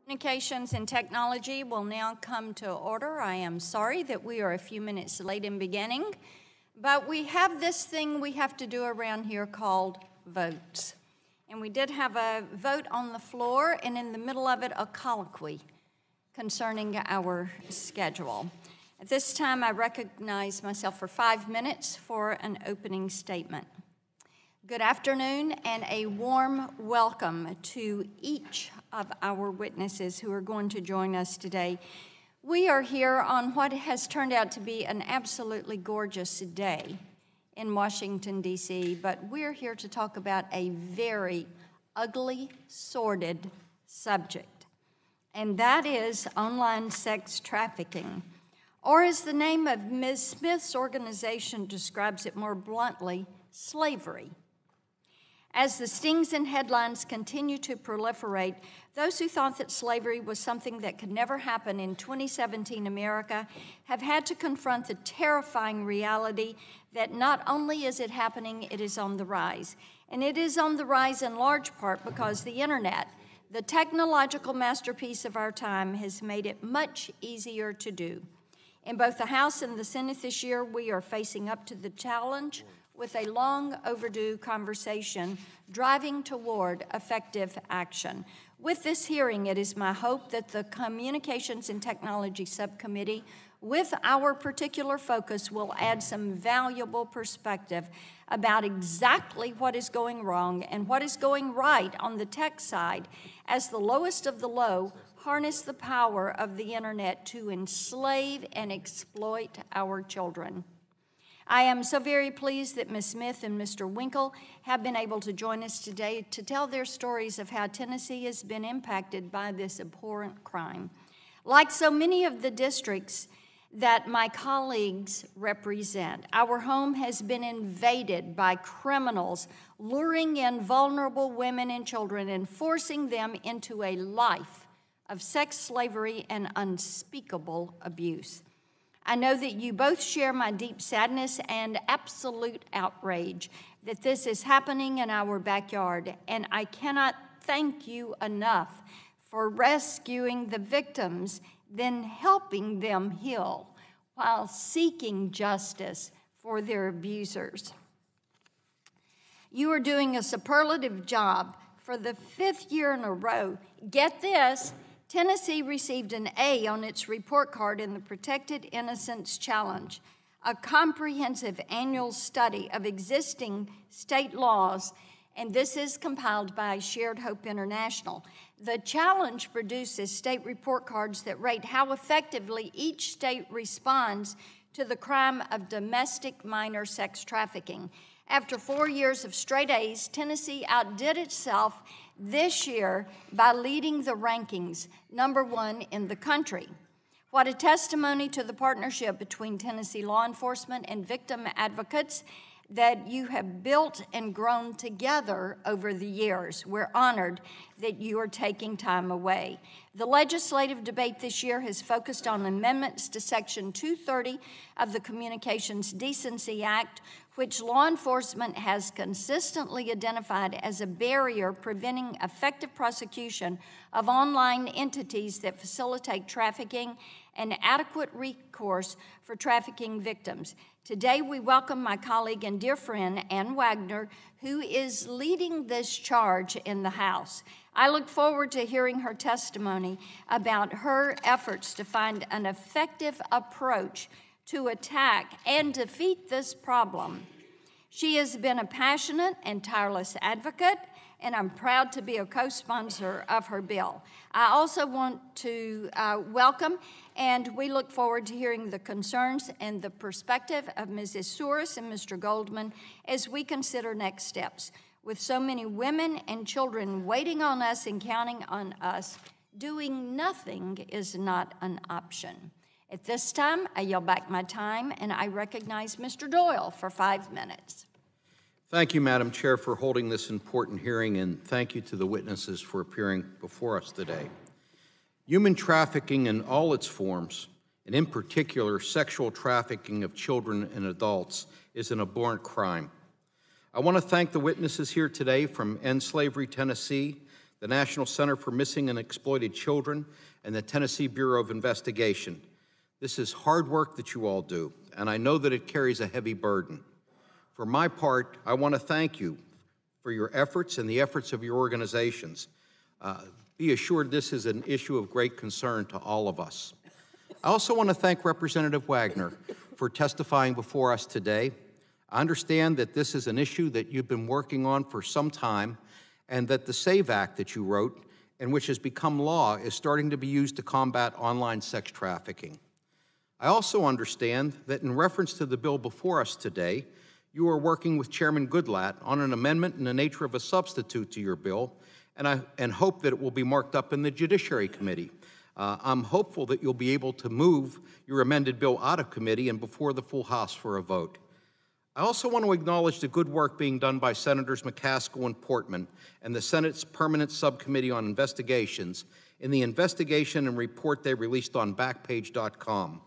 Communications and technology will now come to order. I am sorry that we are a few minutes late in beginning, but we have this thing we have to do around here called votes. And we did have a vote on the floor, and in the middle of it, a colloquy concerning our schedule. At this time, I recognize myself for 5 minutes for an opening statement. Good afternoon and a warm welcome to each of our witnesses who are going to join us today. We are here on what has turned out to be an absolutely gorgeous day in Washington, D.C., but we're here to talk about a very ugly, sordid subject, and that is online sex trafficking, or as the name of Ms. Smith's organization describes it more bluntly, slavery. As the stings and headlines continue to proliferate, those who thought that slavery was something that could never happen in 2017 America have had to confront the terrifying reality that not only is it happening, it is on the rise. And it is on the rise in large part because the internet, the technological masterpiece of our time, has made it much easier to do. In both the House and the Senate this year, we are facing up to the challenge with a long overdue conversation driving toward effective action. With this hearing, it is my hope that the Communications and Technology Subcommittee, with our particular focus, will add some valuable perspective about exactly what is going wrong and what is going right on the tech side as the lowest of the low harness the power of the internet to enslave and exploit our children. I am so very pleased that Ms. Smith and Mr. Winkle have been able to join us today to tell their stories of how Tennessee has been impacted by this abhorrent crime. Like so many of the districts that my colleagues represent, our home has been invaded by criminals luring in vulnerable women and children and forcing them into a life of sex slavery and unspeakable abuse. I know that you both share my deep sadness and absolute outrage that this is happening in our backyard, and I cannot thank you enough for rescuing the victims, then helping them heal while seeking justice for their abusers. You are doing a superlative job. For the 5th year in a row, get this, Tennessee received an A on its report card in the Protected Innocence Challenge, a comprehensive annual study of existing state laws, and this is compiled by Shared Hope International. The challenge produces state report cards that rate how effectively each state responds to the crime of domestic minor sex trafficking. After 4 years of straight A's, Tennessee outdid itself this year by leading the rankings, #1 in the country. What a testimony to the partnership between Tennessee law enforcement and victim advocates that you have built and grown together over the years. We're honored that you are taking time away. The legislative debate this year has focused on amendments to Section 230 of the Communications Decency Act, which law enforcement has consistently identified as a barrier preventing effective prosecution of online entities that facilitate trafficking and adequate recourse for trafficking victims. Today, we welcome my colleague and dear friend, Ann Wagner, who is leading this charge in the House. I look forward to hearing her testimony about her efforts to find an effective approach to attack and defeat this problem. She has been a passionate and tireless advocate, and I'm proud to be a co-sponsor of her bill. I also want to welcome, and we look forward to hearing the concerns and the perspective of Mrs. Souris and Mr. Goldman as we consider next steps. With so many women and children waiting on us and counting on us, doing nothing is not an option. At this time, I yield back my time, and I recognize Mr. Doyle for 5 minutes. Thank you, Madam Chair, for holding this important hearing, and thank you to the witnesses for appearing before us today. Human trafficking in all its forms, and in particular sexual trafficking of children and adults, is an abhorrent crime. I want to thank the witnesses here today from End Slavery Tennessee, the National Center for Missing and Exploited Children, and the Tennessee Bureau of Investigation. This is hard work that you all do, and I know that it carries a heavy burden. For my part, I want to thank you for your efforts and the efforts of your organizations. Be assured this is an issue of great concern to all of us. I also want to thank Representative Wagner for testifying before us today. I understand that this is an issue that you've been working on for some time, and that the SAVE Act that you wrote, and which has become law, is starting to be used to combat online sex trafficking. I also understand that in reference to the bill before us today, you are working with Chairman Goodlatte on an amendment in the nature of a substitute to your bill, and hope that it will be marked up in the Judiciary Committee. I'm hopeful that you'll be able to move your amended bill out of committee and before the full House for a vote. I also want to acknowledge the good work being done by Senators McCaskill and Portman and the Senate's Permanent Subcommittee on Investigations in the investigation and report they released on Backpage.com.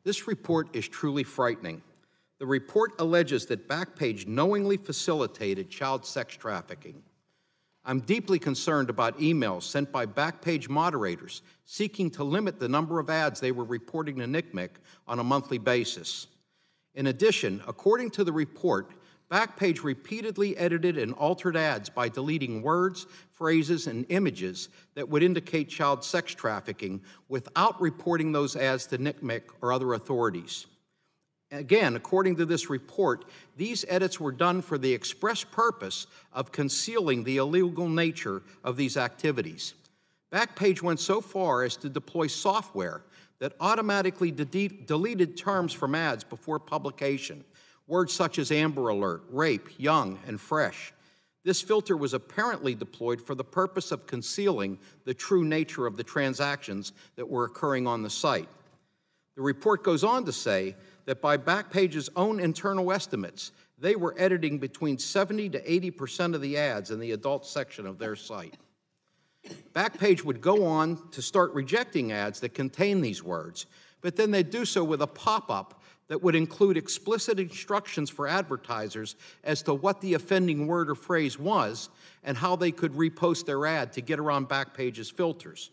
This report is truly frightening. The report alleges that Backpage knowingly facilitated child sex trafficking. I'm deeply concerned about emails sent by Backpage moderators seeking to limit the number of ads they were reporting to NCMEC on a monthly basis. In addition, according to the report, Backpage repeatedly edited and altered ads by deleting words, phrases, and images that would indicate child sex trafficking without reporting those ads to NCMEC or other authorities. Again, according to this report, these edits were done for the express purpose of concealing the illegal nature of these activities. Backpage went so far as to deploy software that automatically deleted terms from ads before publication, words such as Amber Alert, rape, young, and fresh. This filter was apparently deployed for the purpose of concealing the true nature of the transactions that were occurring on the site. The report goes on to say that by Backpage's own internal estimates, they were editing between 70 to 80% of the ads in the adult section of their site. Backpage would go on to start rejecting ads that contain these words, but then they'd do so with a pop-up that would include explicit instructions for advertisers as to what the offending word or phrase was and how they could repost their ad to get around Backpage's filters.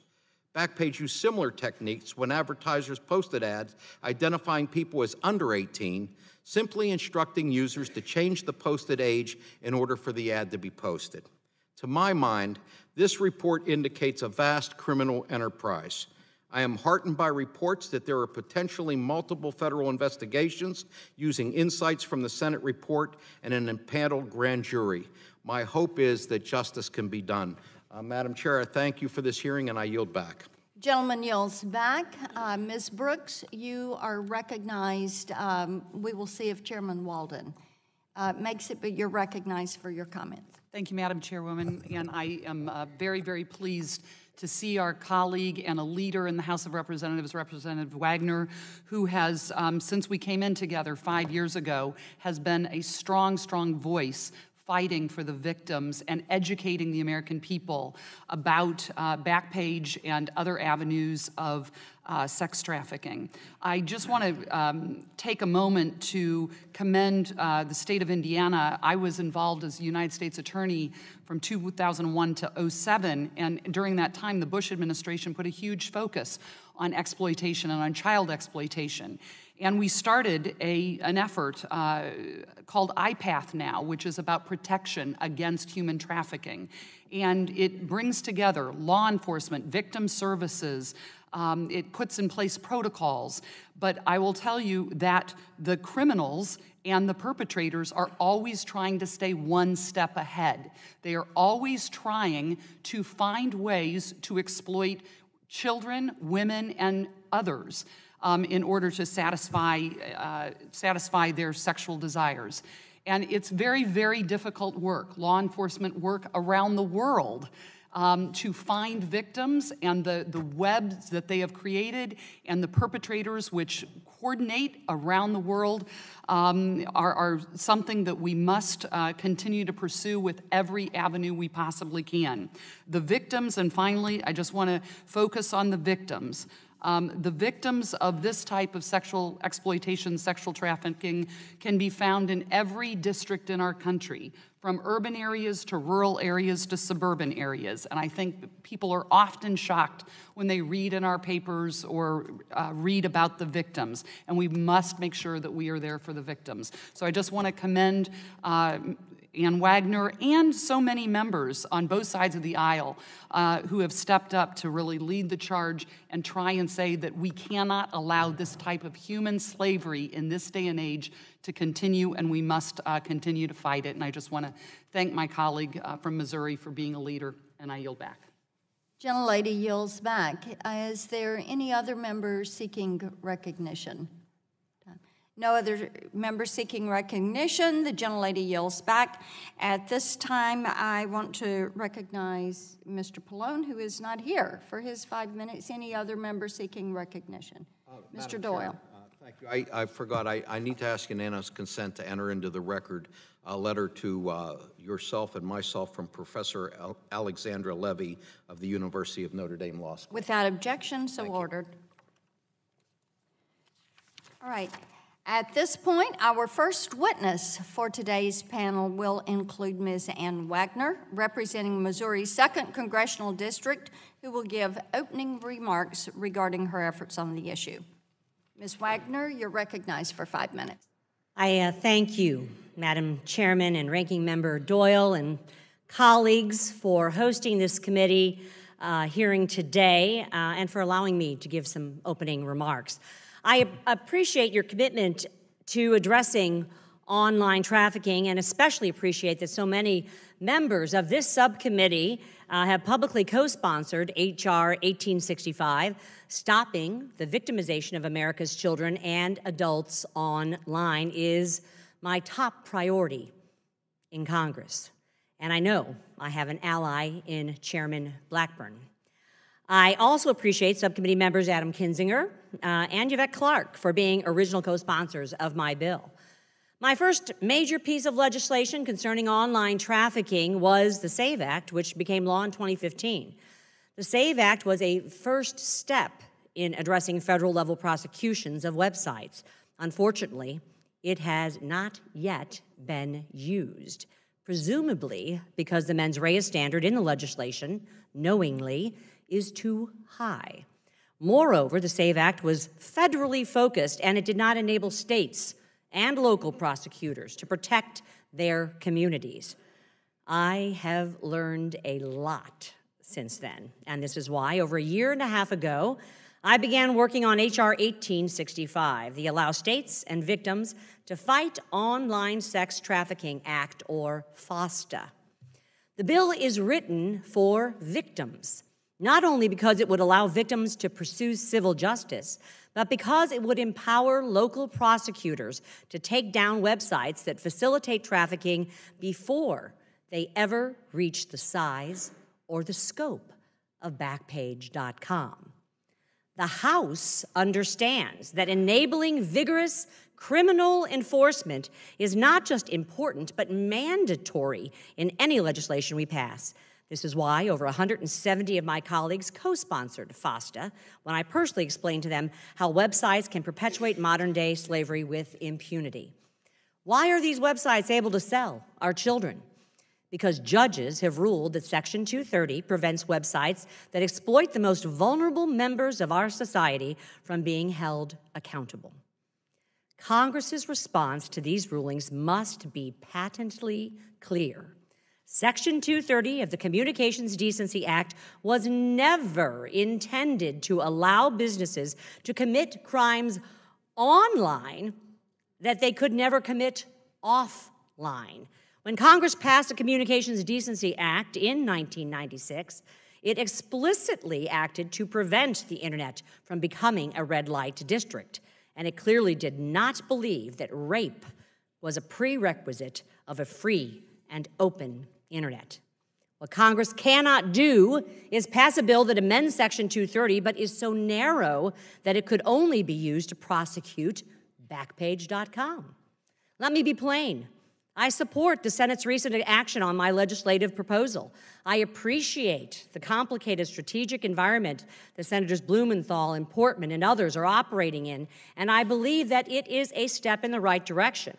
Backpage used similar techniques when advertisers posted ads identifying people as under 18, simply instructing users to change the posted age in order for the ad to be posted. To my mind, this report indicates a vast criminal enterprise. I am heartened by reports that there are potentially multiple federal investigations using insights from the Senate report and an empaneled grand jury. My hope is that justice can be done. Madam Chair, I thank you for this hearing, and I yield back. Gentleman yields back. Ms. Brooks, you are recognized. We will see if Chairman Walden makes it, but you're recognized for your comments. Thank you, Madam Chairwoman, and I am very, very pleased to see our colleague and a leader in the House of Representatives, Representative Wagner, who has, since we came in together 5 years ago, has been a strong, strong voice fighting for the victims and educating the American people about Backpage and other avenues of sex trafficking. I just want to take a moment to commend the state of Indiana. I was involved as a United States Attorney from 2001 to 2007, and during that time, the Bush administration put a huge focus on exploitation and on child exploitation. And we started an effort called IPATH now, which is about protection against human trafficking. And it brings together law enforcement, victim services, it puts in place protocols. But I will tell you that the criminals and the perpetrators are always trying to stay one step ahead. They are always trying to find ways to exploit children, women, and others in order to satisfy their sexual desires. And it's very, very difficult work, law enforcement work around the world, to find victims, and the webs that they have created and the perpetrators which coordinate around the world are something that we must continue to pursue with every avenue we possibly can. The victims, and finally, I just want to focus on the victims. The victims of this type of sexual exploitation, sexual trafficking, can be found in every district in our country, from urban areas to rural areas to suburban areas. And I think people are often shocked when they read in our papers or read about the victims. And we must make sure that we are there for the victims. So I just want to commend Ann Wagner and so many members on both sides of the aisle who have stepped up to really lead the charge and try and say that we cannot allow this type of human slavery in this day and age to continue, and we must continue to fight it. And I just want to thank my colleague from Missouri for being a leader, and I yield back. Gentlelady yields back. Is there any other member seeking recognition? No other member seeking recognition. The gentlelady yields back. At this time, I want to recognize Mr. Pallone, who is not here, for his 5 minutes. Any other member seeking recognition? Mr. Doyle. Thank you. I forgot. I need to ask unanimous consent to enter into the record a letter to yourself and myself from Professor Alexandra Levy of the University of Notre Dame Law School. Without objection, so ordered. All right. At this point, our first witness for today's panel will include Ms. Ann Wagner, representing Missouri's 2nd Congressional District, who will give opening remarks regarding her efforts on the issue. Ms. Wagner, you're recognized for 5 minutes. I thank you, Madam Chairman and Ranking Member Doyle and colleagues, for hosting this committee hearing today and for allowing me to give some opening remarks. I appreciate your commitment to addressing online trafficking, and especially appreciate that so many members of this subcommittee have publicly co-sponsored H.R. 1865, stopping the victimization of America's children and adults online is my top priority in Congress. And I know I have an ally in Chairman Blackburn. I also appreciate subcommittee members Adam Kinzinger and Yvette Clark for being original co-sponsors of my bill. My first major piece of legislation concerning online trafficking was the SAVE Act, which became law in 2015. The SAVE Act was a first step in addressing federal-level prosecutions of websites. Unfortunately, it has not yet been used, presumably because the mens rea standard in the legislation, knowingly, is too high. Moreover, the SAVE Act was federally focused, and it did not enable states and local prosecutors to protect their communities. I have learned a lot since then, and this is why, over a year and a half ago, I began working on H.R. 1865, the Allow States and Victims to Fight Online Sex Trafficking Act, or FOSTA. The bill is written for victims, not only because it would allow victims to pursue civil justice, but because it would empower local prosecutors to take down websites that facilitate trafficking before they ever reach the size or the scope of Backpage.com. The House understands that enabling vigorous criminal enforcement is not just important, but mandatory in any legislation we pass. This is why over 170 of my colleagues co-sponsored FOSTA when I personally explained to them how websites can perpetuate modern-day slavery with impunity. Why are these websites able to sell our children? Because judges have ruled that Section 230 prevents websites that exploit the most vulnerable members of our society from being held accountable. Congress's response to these rulings must be patently clear. Section 230 of the Communications Decency Act was never intended to allow businesses to commit crimes online that they could never commit offline. When Congress passed the Communications Decency Act in 1996, it explicitly acted to prevent the internet from becoming a red light district, and it clearly did not believe that rape was a prerequisite of a free and open internet. What Congress cannot do is pass a bill that amends Section 230 but is so narrow that it could only be used to prosecute Backpage.com. Let me be plain. I support the Senate's recent action on my legislative proposal. I appreciate the complicated strategic environment that Senators Blumenthal and Portman and others are operating in, and I believe that it is a step in the right direction.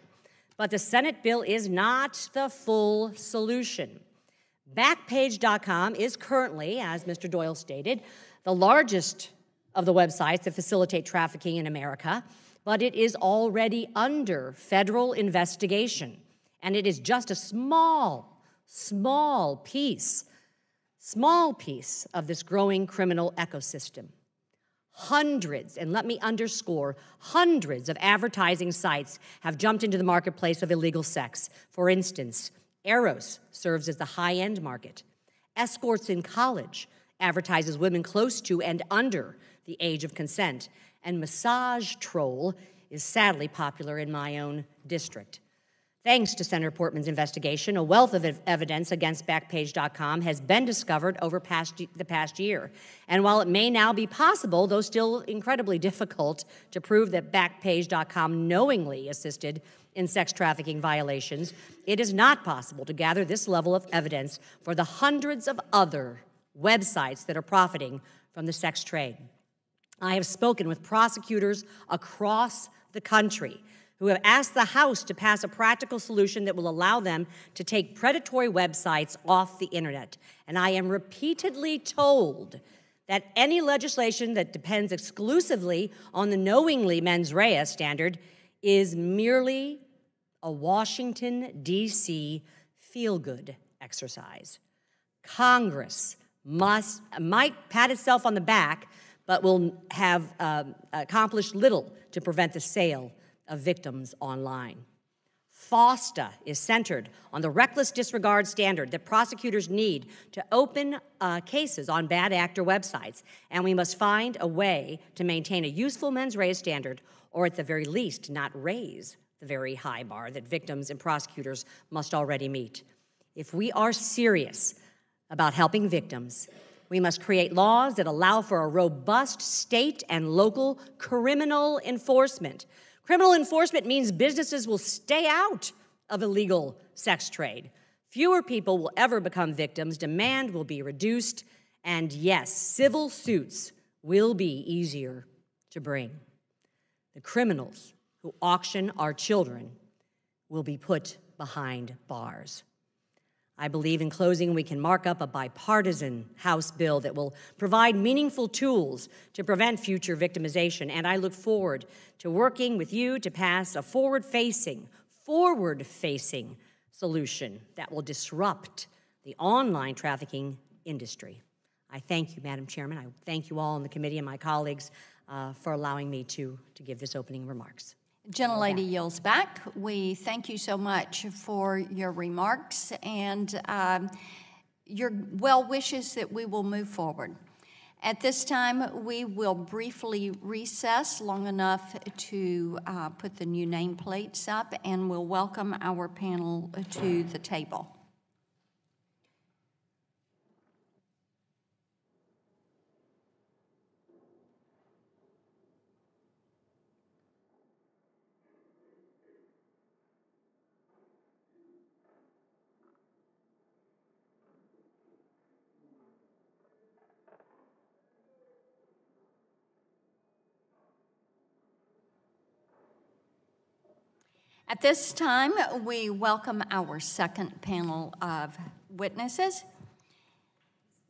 But the Senate bill is not the full solution. Backpage.com is currently, as Mr. Doyle stated, the largest of the websites that facilitate trafficking in America, but it is already under federal investigation. And it is just a small piece of this growing criminal ecosystem. Hundreds, and let me underscore, hundreds of advertising sites have jumped into the marketplace of illegal sex. For instance, Eros serves as the high-end market. Escorts in College advertises women close to and under the age of consent. And Massage Troll is sadly popular in my own district. Thanks to Senator Portman's investigation, a wealth of evidence against Backpage.com has been discovered over the past year. And while it may now be possible, though still incredibly difficult, to prove that Backpage.com knowingly assisted in sex trafficking violations, it is not possible to gather this level of evidence for the hundreds of other websites that are profiting from the sex trade. I have spoken with prosecutors across the country who have asked the House to pass a practical solution that will allow them to take predatory websites off the internet. And I am repeatedly told that any legislation that depends exclusively on the knowingly mens rea standard is merely a Washington, D.C. feel-good exercise. Congress might pat itself on the back, but will have accomplished little to prevent the sale of victims online. FOSTA is centered on the reckless disregard standard that prosecutors need to open cases on bad actor websites, and we must find a way to maintain a useful mens rea standard, or at the very least, not raise the very high bar that victims and prosecutors must already meet. If we are serious about helping victims, we must create laws that allow for a robust state and local criminal enforcement. Criminal enforcement means businesses will stay out of illegal sex trade. Fewer people will ever become victims, demand will be reduced, and yes, civil suits will be easier to bring. The criminals who auction our children will be put behind bars. I believe, in closing, we can mark up a bipartisan House bill that will provide meaningful tools to prevent future victimization, and I look forward to working with you to pass a forward-facing solution that will disrupt the online trafficking industry. I thank you, Madam Chairman. I thank you all on the committee and my colleagues for allowing me to give this opening remarks. Gentlelady yields back. We thank you so much for your remarks and your well wishes that we will move forward. At this time, we will briefly recess long enough to put the new nameplates up, and we'll welcome our panel to the table. At this time, we welcome our second panel of witnesses,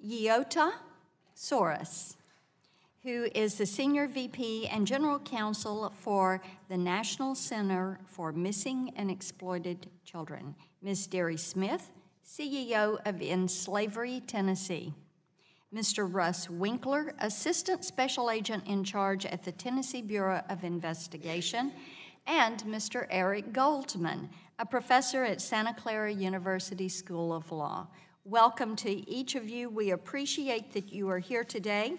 Yota Soros, who is the Senior VP and General Counsel for the National Center for Missing and Exploited Children, Ms. Derry Smith, CEO of End Slavery Tennessee, Mr. Russ Winkler, Assistant Special Agent in Charge at the Tennessee Bureau of Investigation, and Mr. Eric Goldman, a professor at Santa Clara University School of Law. Welcome to each of you. We appreciate that you are here today.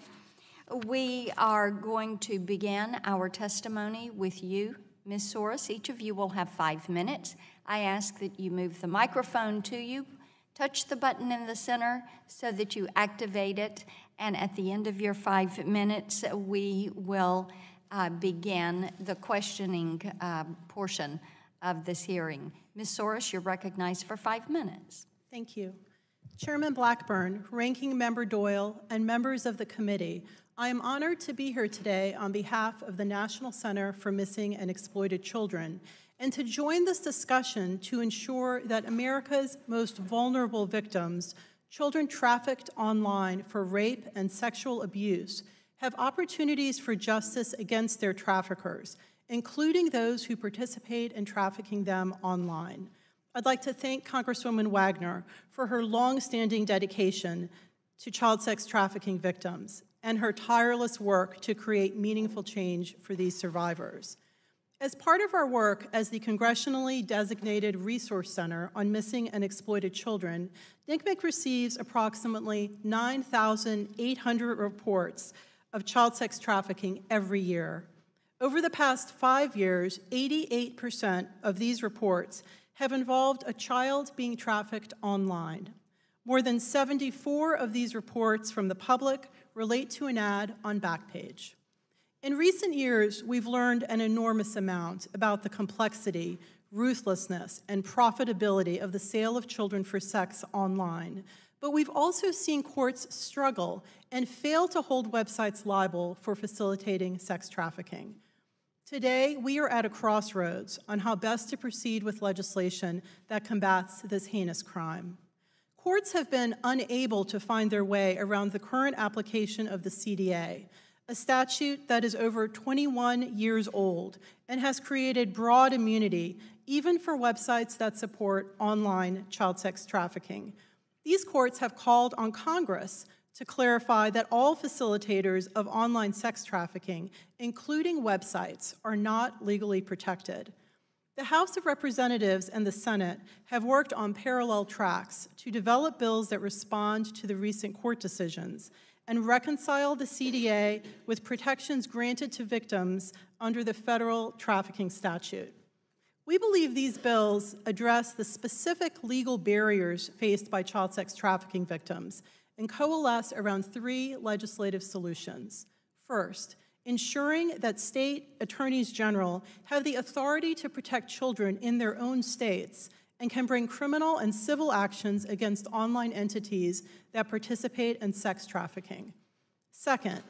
We are going to begin our testimony with you, Ms. Soros. Each of you will have 5 minutes. I ask that you move the microphone to you, touch the button in the center so that you activate it, and at the end of your 5 minutes, we will begin the questioning portion of this hearing. Ms. Soros, you're recognized for 5 minutes. Thank you. Chairman Blackburn, Ranking Member Doyle, and members of the committee, I am honored to be here today on behalf of the National Center for Missing and Exploited Children and to join this discussion to ensure that America's most vulnerable victims, children trafficked online for rape and sexual abuse, have opportunities for justice against their traffickers, including those who participate in trafficking them online. I'd like to thank Congresswoman Wagner for her long-standing dedication to child sex trafficking victims and her tireless work to create meaningful change for these survivors. As part of our work as the congressionally designated Resource Center on Missing and Exploited Children, NCMEC receives approximately 9,800 reports of child sex trafficking every year. Over the past 5 years, 88% of these reports have involved a child being trafficked online. More than 74 of these reports from the public relate to an ad on Backpage. In recent years, we've learned an enormous amount about the complexity, ruthlessness, and profitability of the sale of children for sex online. But we've also seen courts struggle and fail to hold websites liable for facilitating sex trafficking. Today, we are at a crossroads on how best to proceed with legislation that combats this heinous crime. Courts have been unable to find their way around the current application of the CDA, a statute that is over 21 years old and has created broad immunity even for websites that support online child sex trafficking. These courts have called on Congress to clarify that all facilitators of online sex trafficking, including websites, are not legally protected. The House of Representatives and the Senate have worked on parallel tracks to develop bills that respond to the recent court decisions and reconcile the CDA with protections granted to victims under the federal trafficking statute. We believe these bills address the specific legal barriers faced by child sex trafficking victims and coalesce around 3 legislative solutions. First, ensuring that state attorneys general have the authority to protect children in their own states and can bring criminal and civil actions against online entities that participate in sex trafficking. Second,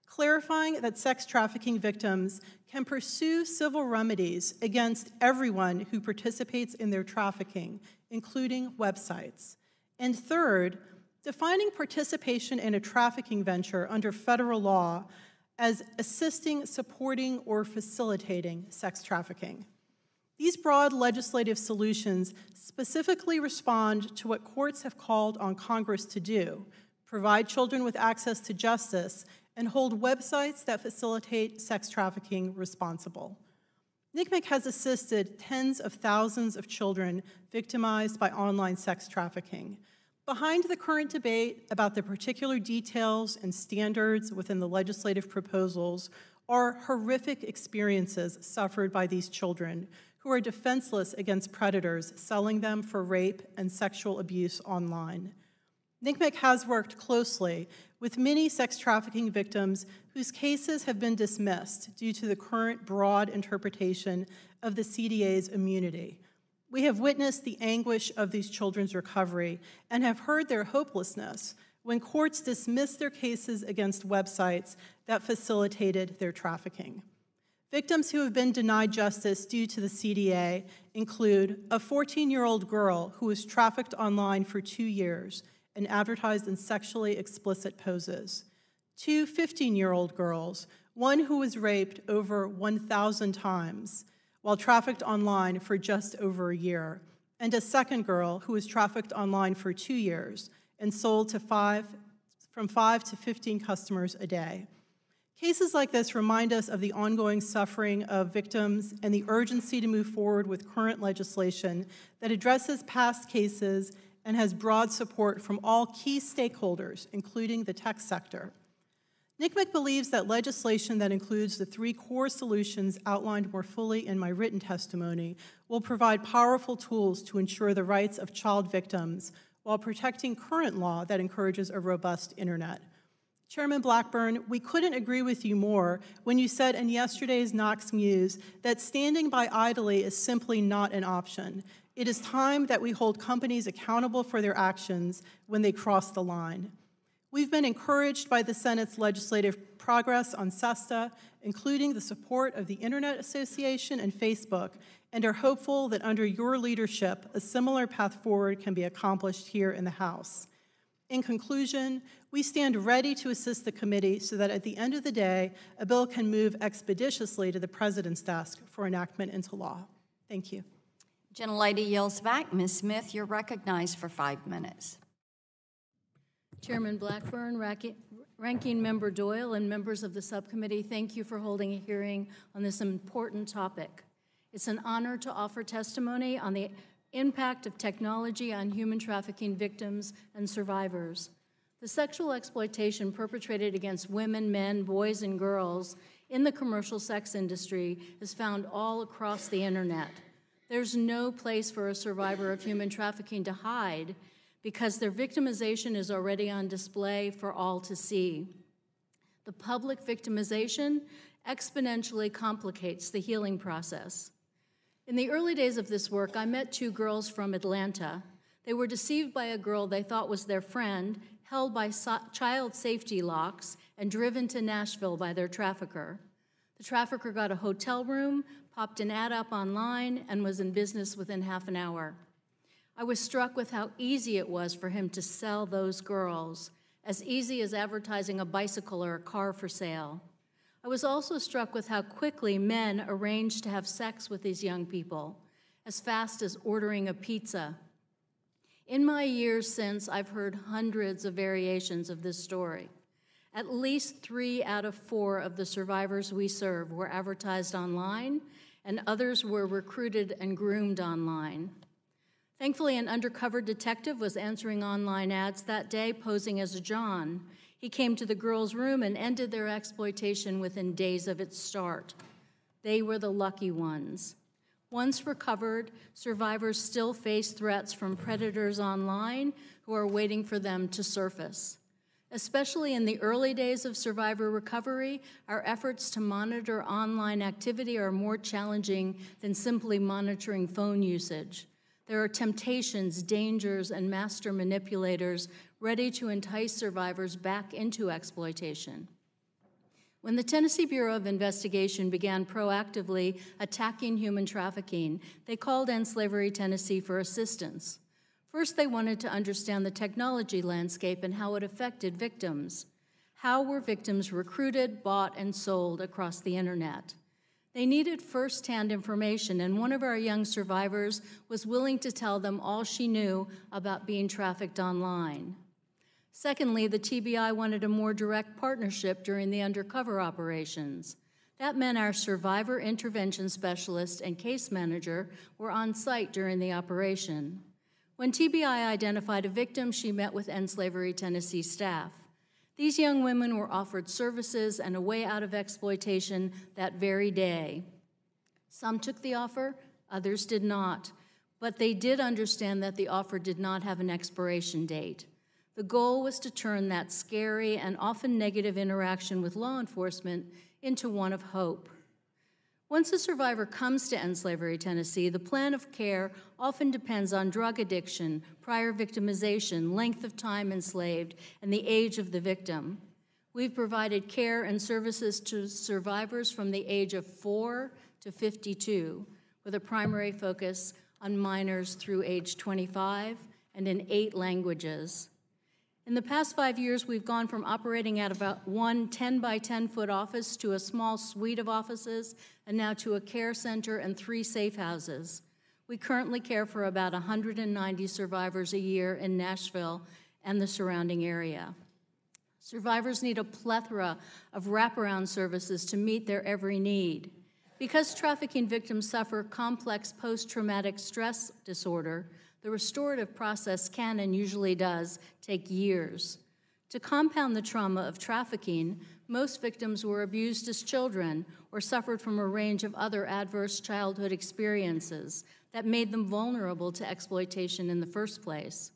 clarifying that sex trafficking victims can pursue civil remedies against everyone who participates in their trafficking, including websites. And third, defining participation in a trafficking venture under federal law as assisting, supporting, or facilitating sex trafficking. These broad legislative solutions specifically respond to what courts have called on Congress to do: provide children with access to justice and hold websites that facilitate sex trafficking responsible. NCMEC has assisted tens of thousands of children victimized by online sex trafficking. Behind the current debate about the particular details and standards within the legislative proposals are horrific experiences suffered by these children who are defenseless against predators selling them for rape and sexual abuse online. NCMEC has worked closely with many sex trafficking victims whose cases have been dismissed due to the current broad interpretation of the CDA's immunity. We have witnessed the anguish of these children's recovery and have heard their hopelessness when courts dismiss their cases against websites that facilitated their trafficking. Victims who have been denied justice due to the CDA include a 14-year-old girl who was trafficked online for 2 years and advertised in sexually explicit poses, 2 15-year-old girls, one who was raped over 1,000 times while trafficked online for just over a year, and a second girl who was trafficked online for 2 years and sold to from 5 to 15 customers a day. Cases like this remind us of the ongoing suffering of victims and the urgency to move forward with current legislation that addresses past cases and has broad support from all key stakeholders, including the tech sector. NCMEC believes that legislation that includes the 3 core solutions outlined more fully in my written testimony will provide powerful tools to ensure the rights of child victims while protecting current law that encourages a robust internet. Chairman Blackburn, we couldn't agree with you more when you said in yesterday's Knox News that standing by idly is simply not an option. It is time that we hold companies accountable for their actions when they cross the line. We've been encouraged by the Senate's legislative progress on SESTA, including the support of the Internet Association and Facebook, and are hopeful that under your leadership, a similar path forward can be accomplished here in the House. In conclusion, we stand ready to assist the committee so that at the end of the day, a bill can move expeditiously to the President's desk for enactment into law. Thank you. Gentlelady yields back. Ms. Smith, you're recognized for 5 minutes. Chairman Blackburn, Ranking Member Doyle, and members of the subcommittee, thank you for holding a hearing on this important topic. It's an honor to offer testimony on the impact of technology on human trafficking victims and survivors. The sexual exploitation perpetrated against women, men, boys, and girls in the commercial sex industry is found all across the internet. There's no place for a survivor of human trafficking to hide because their victimization is already on display for all to see. The public victimization exponentially complicates the healing process. In the early days of this work, I met 2 girls from Atlanta. They were deceived by a girl they thought was their friend, held by child safety locks, and driven to Nashville by their trafficker. The trafficker got a hotel room, popped an ad up online, and was in business within half an hour. I was struck with how easy it was for him to sell those girls, as easy as advertising a bicycle or a car for sale. I was also struck with how quickly men arranged to have sex with these young people, as fast as ordering a pizza. In my years since, I've heard hundreds of variations of this story. At least 3 out of 4 of the survivors we serve were advertised online, and others were recruited and groomed online. Thankfully, an undercover detective was answering online ads that day, posing as a John. He came to the girls' room and ended their exploitation within days of its start. They were the lucky ones. Once recovered, survivors still face threats from predators online who are waiting for them to surface. Especially in the early days of survivor recovery, our efforts to monitor online activity are more challenging than simply monitoring phone usage. There are temptations, dangers, and master manipulators ready to entice survivors back into exploitation. When the Tennessee Bureau of Investigation began proactively attacking human trafficking, they called End Slavery Tennessee for assistance. First, they wanted to understand the technology landscape and how it affected victims. How were victims recruited, bought, and sold across the internet? They needed first-hand information, and one of our young survivors was willing to tell them all she knew about being trafficked online. Secondly, the TBI wanted a more direct partnership during the undercover operations. That meant our survivor intervention specialist and case manager were on site during the operation. When TBI identified a victim, she met with End Slavery Tennessee staff. These young women were offered services and a way out of exploitation that very day. Some took the offer, others did not, but they did understand that the offer did not have an expiration date. The goal was to turn that scary and often negative interaction with law enforcement into one of hope. Once a survivor comes to End Slavery Tennessee, the plan of care often depends on drug addiction, prior victimization, length of time enslaved, and the age of the victim. We've provided care and services to survivors from the age of 4 to 52, with a primary focus on minors through age 25 and in 8 languages. In the past 5 years, we've gone from operating at about one 10-by-10-foot office to a small suite of offices, and now to a care center and 3 safe houses. We currently care for about 190 survivors a year in Nashville and the surrounding area. Survivors need a plethora of wraparound services to meet their every need. Because trafficking victims suffer complex post-traumatic stress disorder, the restorative process can and usually does take years. To compound the trauma of trafficking, most victims were abused as children or suffered from a range of other adverse childhood experiences that made them vulnerable to exploitation in the first place.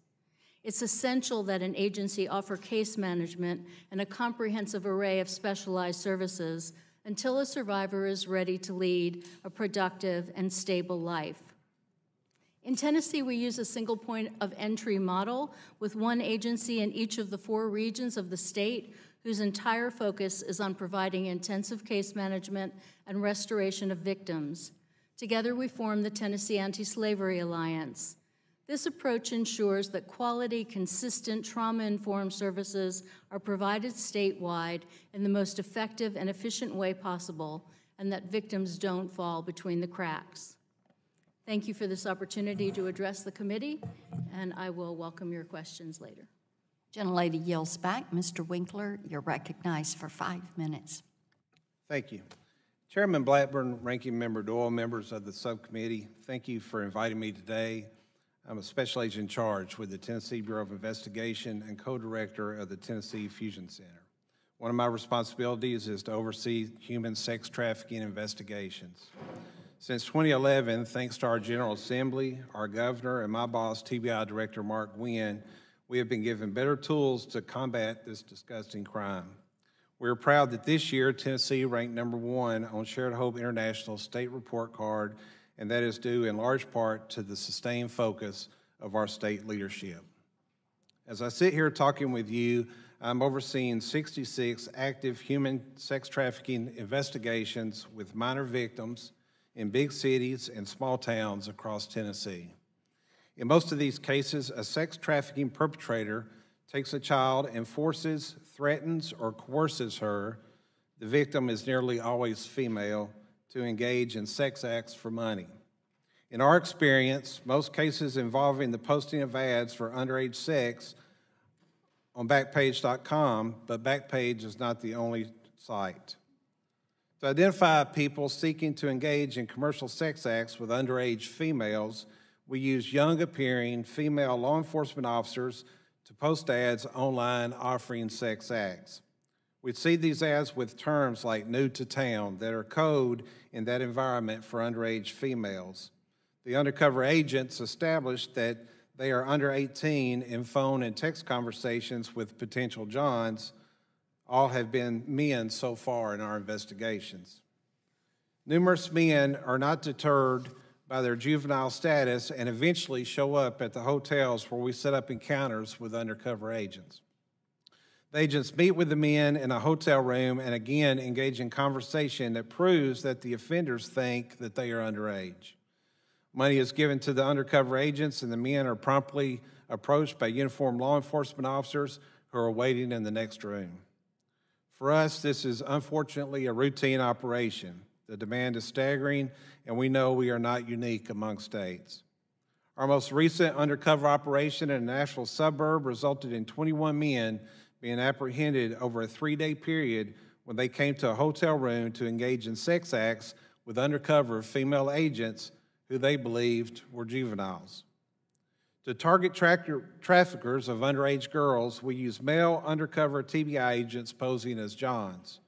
It's essential that an agency offer case management and a comprehensive array of specialized services until a survivor is ready to lead a productive and stable life. In Tennessee, we use a single point of entry model with one agency in each of the 4 regions of the state whose entire focus is on providing intensive case management and restoration of victims. Together, we form the Tennessee Anti-Slavery Alliance. This approach ensures that quality, consistent, trauma-informed services are provided statewide in the most effective and efficient way possible, and that victims don't fall between the cracks. Thank you for this opportunity to address the committee, and I will welcome your questions later. Gentlelady yields back. Mr. Winkler, you're recognized for 5 minutes. Thank you. Chairman Blackburn, Ranking Member Doyle, members of the subcommittee, thank you for inviting me today. I'm a special agent in charge with the Tennessee Bureau of Investigation and co-director of the Tennessee Fusion Center. One of my responsibilities is to oversee human sex trafficking investigations. Since 2011, thanks to our General Assembly, our governor, and my boss, TBI Director Mark Gwynn, we have been given better tools to combat this disgusting crime. We are proud that this year, Tennessee ranked #1 on Shared Hope International State Report Card, and that is due in large part to the sustained focus of our state leadership. As I sit here talking with you, I'm overseeing 66 active human sex trafficking investigations with minor victims in big cities and small towns across Tennessee. In most of these cases, a sex trafficking perpetrator takes a child and forces, threatens, or coerces her, the victim is nearly always female, to engage in sex acts for money. In our experience, most cases involving the posting of ads for underage sex on Backpage.com, but Backpage is not the only site. To identify people seeking to engage in commercial sex acts with underage females, we use young-appearing female law enforcement officers to post ads online offering sex acts. We see these ads with terms like nude to town that are code in that environment for underage females. The undercover agents establish that they are under 18 in phone and text conversations with potential Johns. All have been men so far in our investigations. Numerous men are not deterred by their juvenile status and eventually show up at the hotels where we set up encounters with undercover agents. The agents meet with the men in a hotel room and again engage in conversation that proves that the offenders think that they are underage. Money is given to the undercover agents and the men are promptly approached by uniformed law enforcement officers who are waiting in the next room. For us, this is unfortunately a routine operation. The demand is staggering, and we know we are not unique among states. Our most recent undercover operation in a Nashville suburb resulted in 21 men being apprehended over a 3-day period when they came to a hotel room to engage in sex acts with undercover female agents who they believed were juveniles. To target traffickers of underage girls, we use male undercover TBI agents posing as Johns.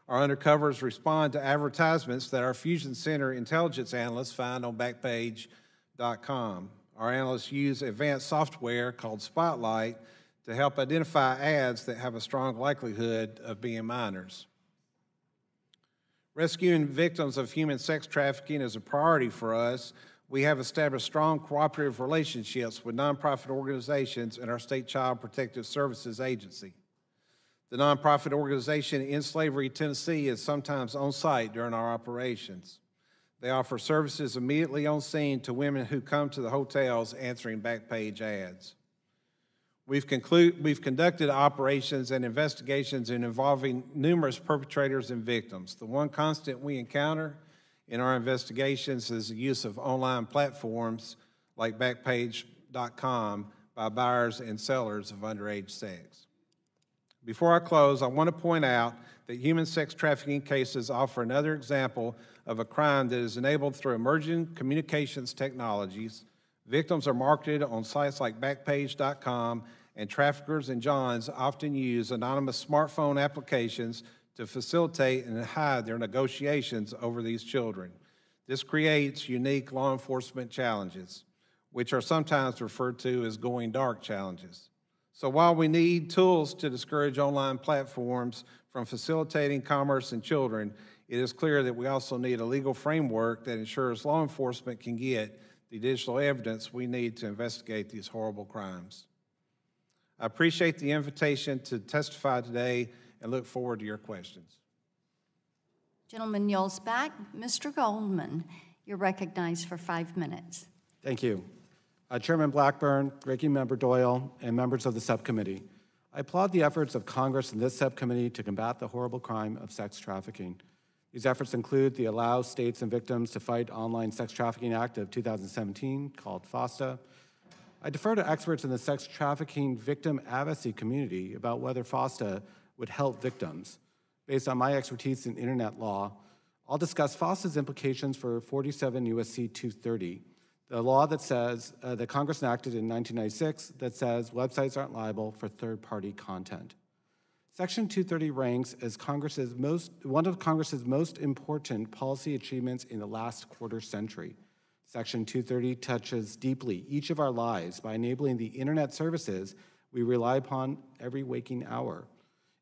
Our undercovers respond to advertisements that our Fusion Center intelligence analysts find on Backpage.com. Our analysts use advanced software called Spotlight to help identify ads that have a strong likelihood of being minors. Rescuing victims of human sex trafficking is a priority for us. We have established strong cooperative relationships with nonprofit organizations and our State Child Protective Services Agency. The nonprofit organization In Slavery, Tennessee is sometimes on site during our operations. They offer services immediately on scene to women who come to the hotels answering Backpage ads. We've conducted operations and investigations involving numerous perpetrators and victims. The one constant we encounter in our investigations is the use of online platforms like Backpage.com by buyers and sellers of underage sex. Before I close, I want to point out that human sex trafficking cases offer another example of a crime that is enabled through emerging communications technologies. Victims are marketed on sites like Backpage.com, and traffickers and Johns often use anonymous smartphone applications to facilitate and hide their negotiations over these children. This creates unique law enforcement challenges, which are sometimes referred to as going dark challenges. So while we need tools to discourage online platforms from facilitating commerce in children, it is clear that we also need a legal framework that ensures law enforcement can get the additional evidence we need to investigate these horrible crimes. I appreciate the invitation to testify today and look forward to your questions. Gentleman yells back. Mr. Goldman, you're recognized for 5 minutes. Thank you. Chairman Blackburn, Ranking Member Doyle, and members of the subcommittee, I applaud the efforts of Congress and this subcommittee to combat the horrible crime of sex trafficking. These efforts include the Allow States and Victims to Fight Online Sex Trafficking Act of 2017, called FOSTA. I defer to experts in the sex trafficking victim advocacy community about whether FOSTA would help victims. Based on my expertise in internet law, I'll discuss FOSTA's implications for 47 U.S.C. 230, the law that says, that Congress enacted in 1996 that says websites aren't liable for third-party content. Section 230 ranks as one of Congress's most important policy achievements in the last quarter century. Section 230 touches deeply each of our lives by enabling the internet services we rely upon every waking hour.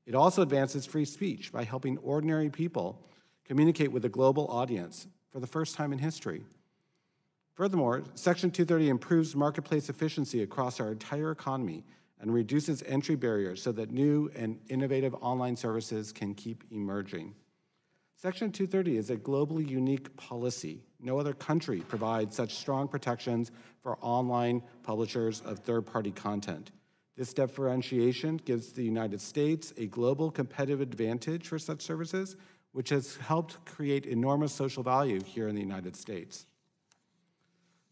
It also advances free speech by helping ordinary people communicate with a global audience for the first time in history. Furthermore, Section 230 improves marketplace efficiency across our entire economy and reduces entry barriers so that new and innovative online services can keep emerging. Section 230 is a globally unique policy. No other country provides such strong protections for online publishers of third-party content. This differentiation gives the United States a global competitive advantage for such services, which has helped create enormous social value here in the United States.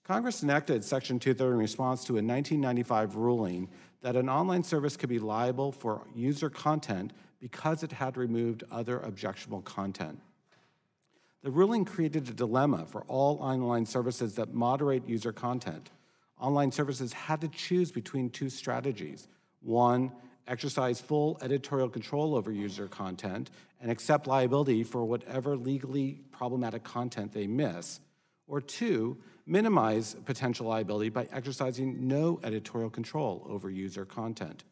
Congress enacted Section 230 in response to a 1995 ruling that an online service could be liable for user content because it had removed other objectionable content. The ruling created a dilemma for all online services that moderate user content. Online services had to choose between two strategies. One, exercise full editorial control over user content and accept liability for whatever legally problematic content they miss. Or two, minimize potential liability by exercising no editorial control over user content.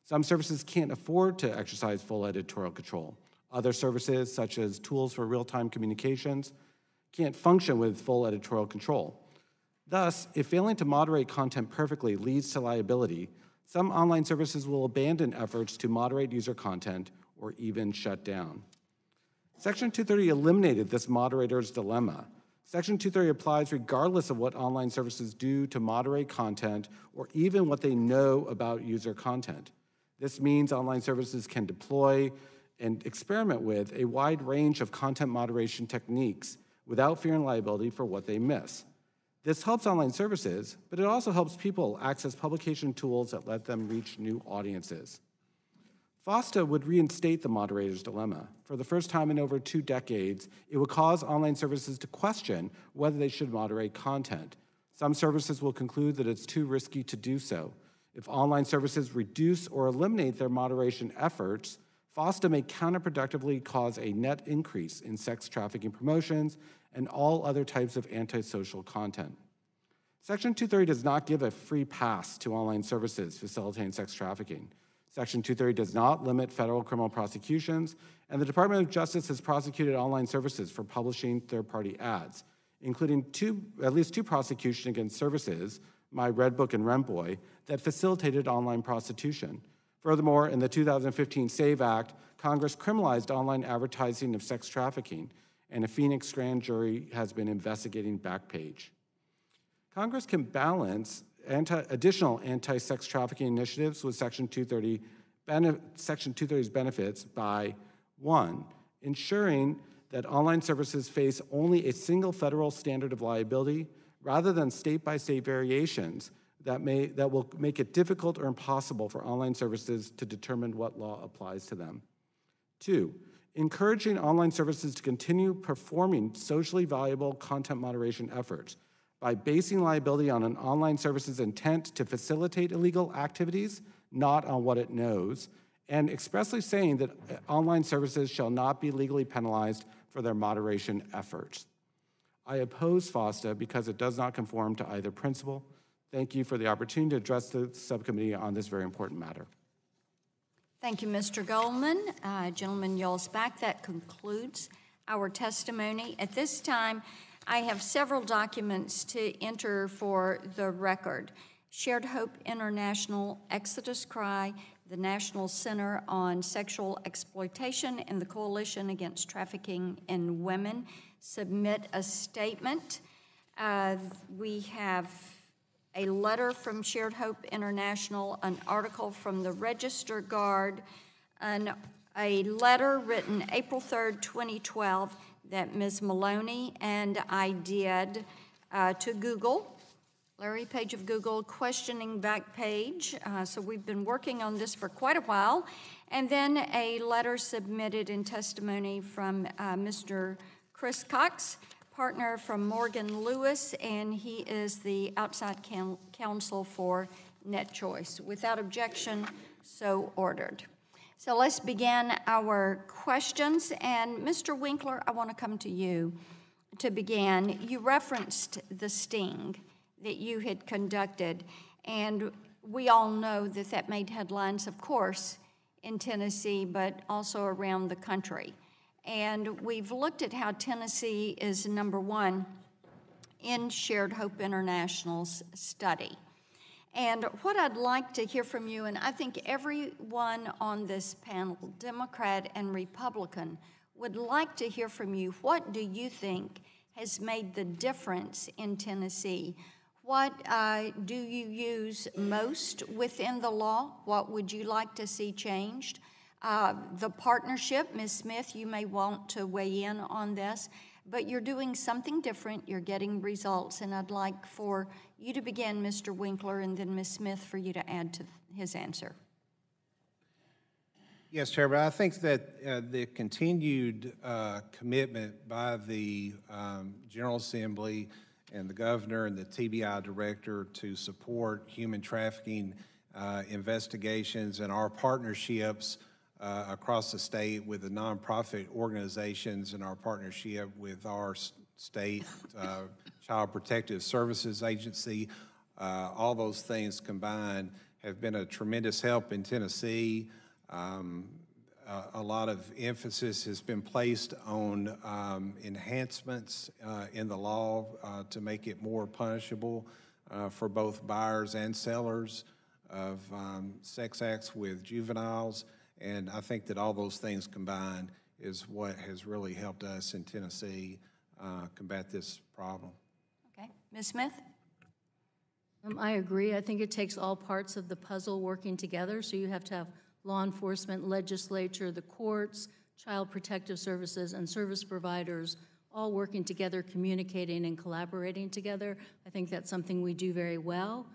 Some services can't afford to exercise full editorial control. Other services, such as tools for real-time communications, can't function with full editorial control. Thus, if failing to moderate content perfectly leads to liability, some online services will abandon efforts to moderate user content or even shut down. Section 230 eliminated this moderator's dilemma. Section 230 applies regardless of what online services do to moderate content or even what they know about user content. This means online services can deploy and experiment with a wide range of content moderation techniques without fearing liability for what they miss. This helps online services, but it also helps people access publication tools that let them reach new audiences. FOSTA would reinstate the moderator's dilemma. For the first time in over 2 decades, it would cause online services to question whether they should moderate content. Some services will conclude that it's too risky to do so. If online services reduce or eliminate their moderation efforts, FOSTA may counterproductively cause a net increase in sex trafficking promotions and all other types of antisocial content. Section 230 does not give a free pass to online services facilitating sex trafficking. Section 230 does not limit federal criminal prosecutions, and the Department of Justice has prosecuted online services for publishing third-party ads, including at least two prosecutions against services, My Red Book and Rentboy, that facilitated online prostitution. Furthermore, in the 2015 SAVE Act, Congress criminalized online advertising of sex trafficking, and a Phoenix grand jury has been investigating Backpage. Congress can balance additional anti-sex trafficking initiatives with Section 230's benefits by, 1, ensuring that online services face only a single federal standard of liability rather than state-by-state variations that will make it difficult or impossible for online services to determine what law applies to them. 2, encouraging online services to continue performing socially valuable content moderation efforts by basing liability on an online service's intent to facilitate illegal activities, not on what it knows, and expressly saying that online services shall not be legally penalized for their moderation efforts. I oppose FOSTA because it does not conform to either principle. Thank you for the opportunity to address the subcommittee on this very important matter. Thank you, Mr. Goldman. Gentleman yells back. That concludes our testimony. At this time, I have several documents to enter for the record. Shared Hope International, Exodus Cry, the National Center on Sexual Exploitation, and the Coalition Against Trafficking in Women submit a statement. We have a letter from Shared Hope International, an article from the Register Guard, a letter written April 3rd, 2012, that Ms. Maloney and I did to Google, Larry Page of Google, questioning back page. So we've been working on this for quite a while. And then a letter submitted in testimony from Mr. Chris Cox, partner from Morgan Lewis, and he is the outside counsel for NetChoice. Without objection, so ordered. So let's begin our questions. And Mr. Winkler, I want to come to you to begin. You referenced the sting that you had conducted, and we all know that that made headlines, of course, in Tennessee, but also around the country. And we've looked at how Tennessee is #1 in Shared Hope International's study. And what I'd like to hear from you, and I think everyone on this panel, Democrat and Republican, would like to hear from you. What do you think has made the difference in Tennessee? What do you use most within the law? What would you like to see changed? The partnership, Ms. Smith, you may want to weigh in on this, but you're doing something different, you're getting results, and I'd like for you to begin, Mr. Winkler, and then Ms. Smith for you to add to his answer. Yes, Chairman, I think that the continued commitment by the General Assembly and the governor and the TBI director to support human trafficking investigations and our partnerships across the state with the nonprofit organizations and our partnership with our state Child Protective Services Agency, all those things combined have been a tremendous help in Tennessee. A lot of emphasis has been placed on enhancements in the law to make it more punishable for both buyers and sellers of sex acts with juveniles. And I think that all those things combined is what has really helped us in Tennessee combat this problem. Okay, Ms. Smith? I agree. I think it takes all parts of the puzzle working together. So you have to have law enforcement, legislature, the courts, child protective services, and service providers all working together, communicating and collaborating together. I think that's something we do very well.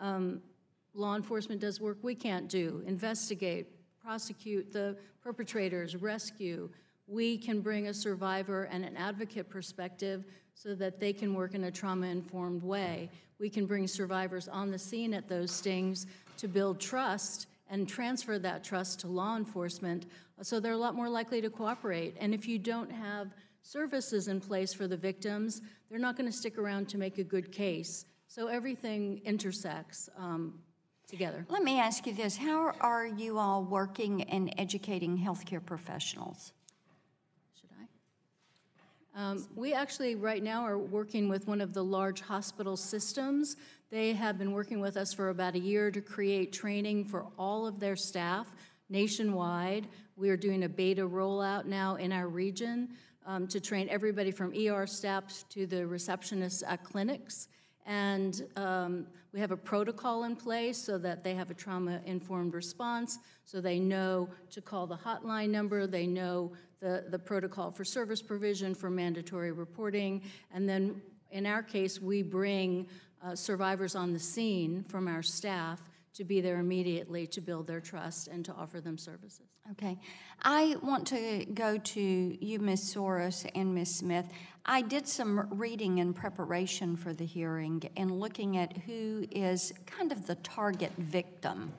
Law enforcement does work we can't do: investigate, prosecute the perpetrators, rescue. We can bring a survivor and an advocate perspective so that they can work in a trauma-informed way. We can bring survivors on the scene at those stings to build trust and transfer that trust to law enforcement so they're a lot more likely to cooperate. And if you don't have services in place for the victims, they're not going to stick around to make a good case. So everything intersects together. Let me ask you this. How are you all working and educating healthcare professionals? Should I? We actually right now are working with one of the large hospital systems. They have been working with us for about a year to create training for all of their staff nationwide. We are doing a beta rollout now in our region to train everybody from ER staff to the receptionists at clinics. And we have a protocol in place so that they have a trauma-informed response, so they know to call the hotline number, they know the protocol for service provision, for mandatory reporting, and then in our case, we bring survivors on the scene from our staff to be there immediately to build their trust and to offer them services. Okay. I want to go to you, Ms. Soros and Ms. Smith. I did some reading in preparation for the hearing and looking at who is kind of the target victim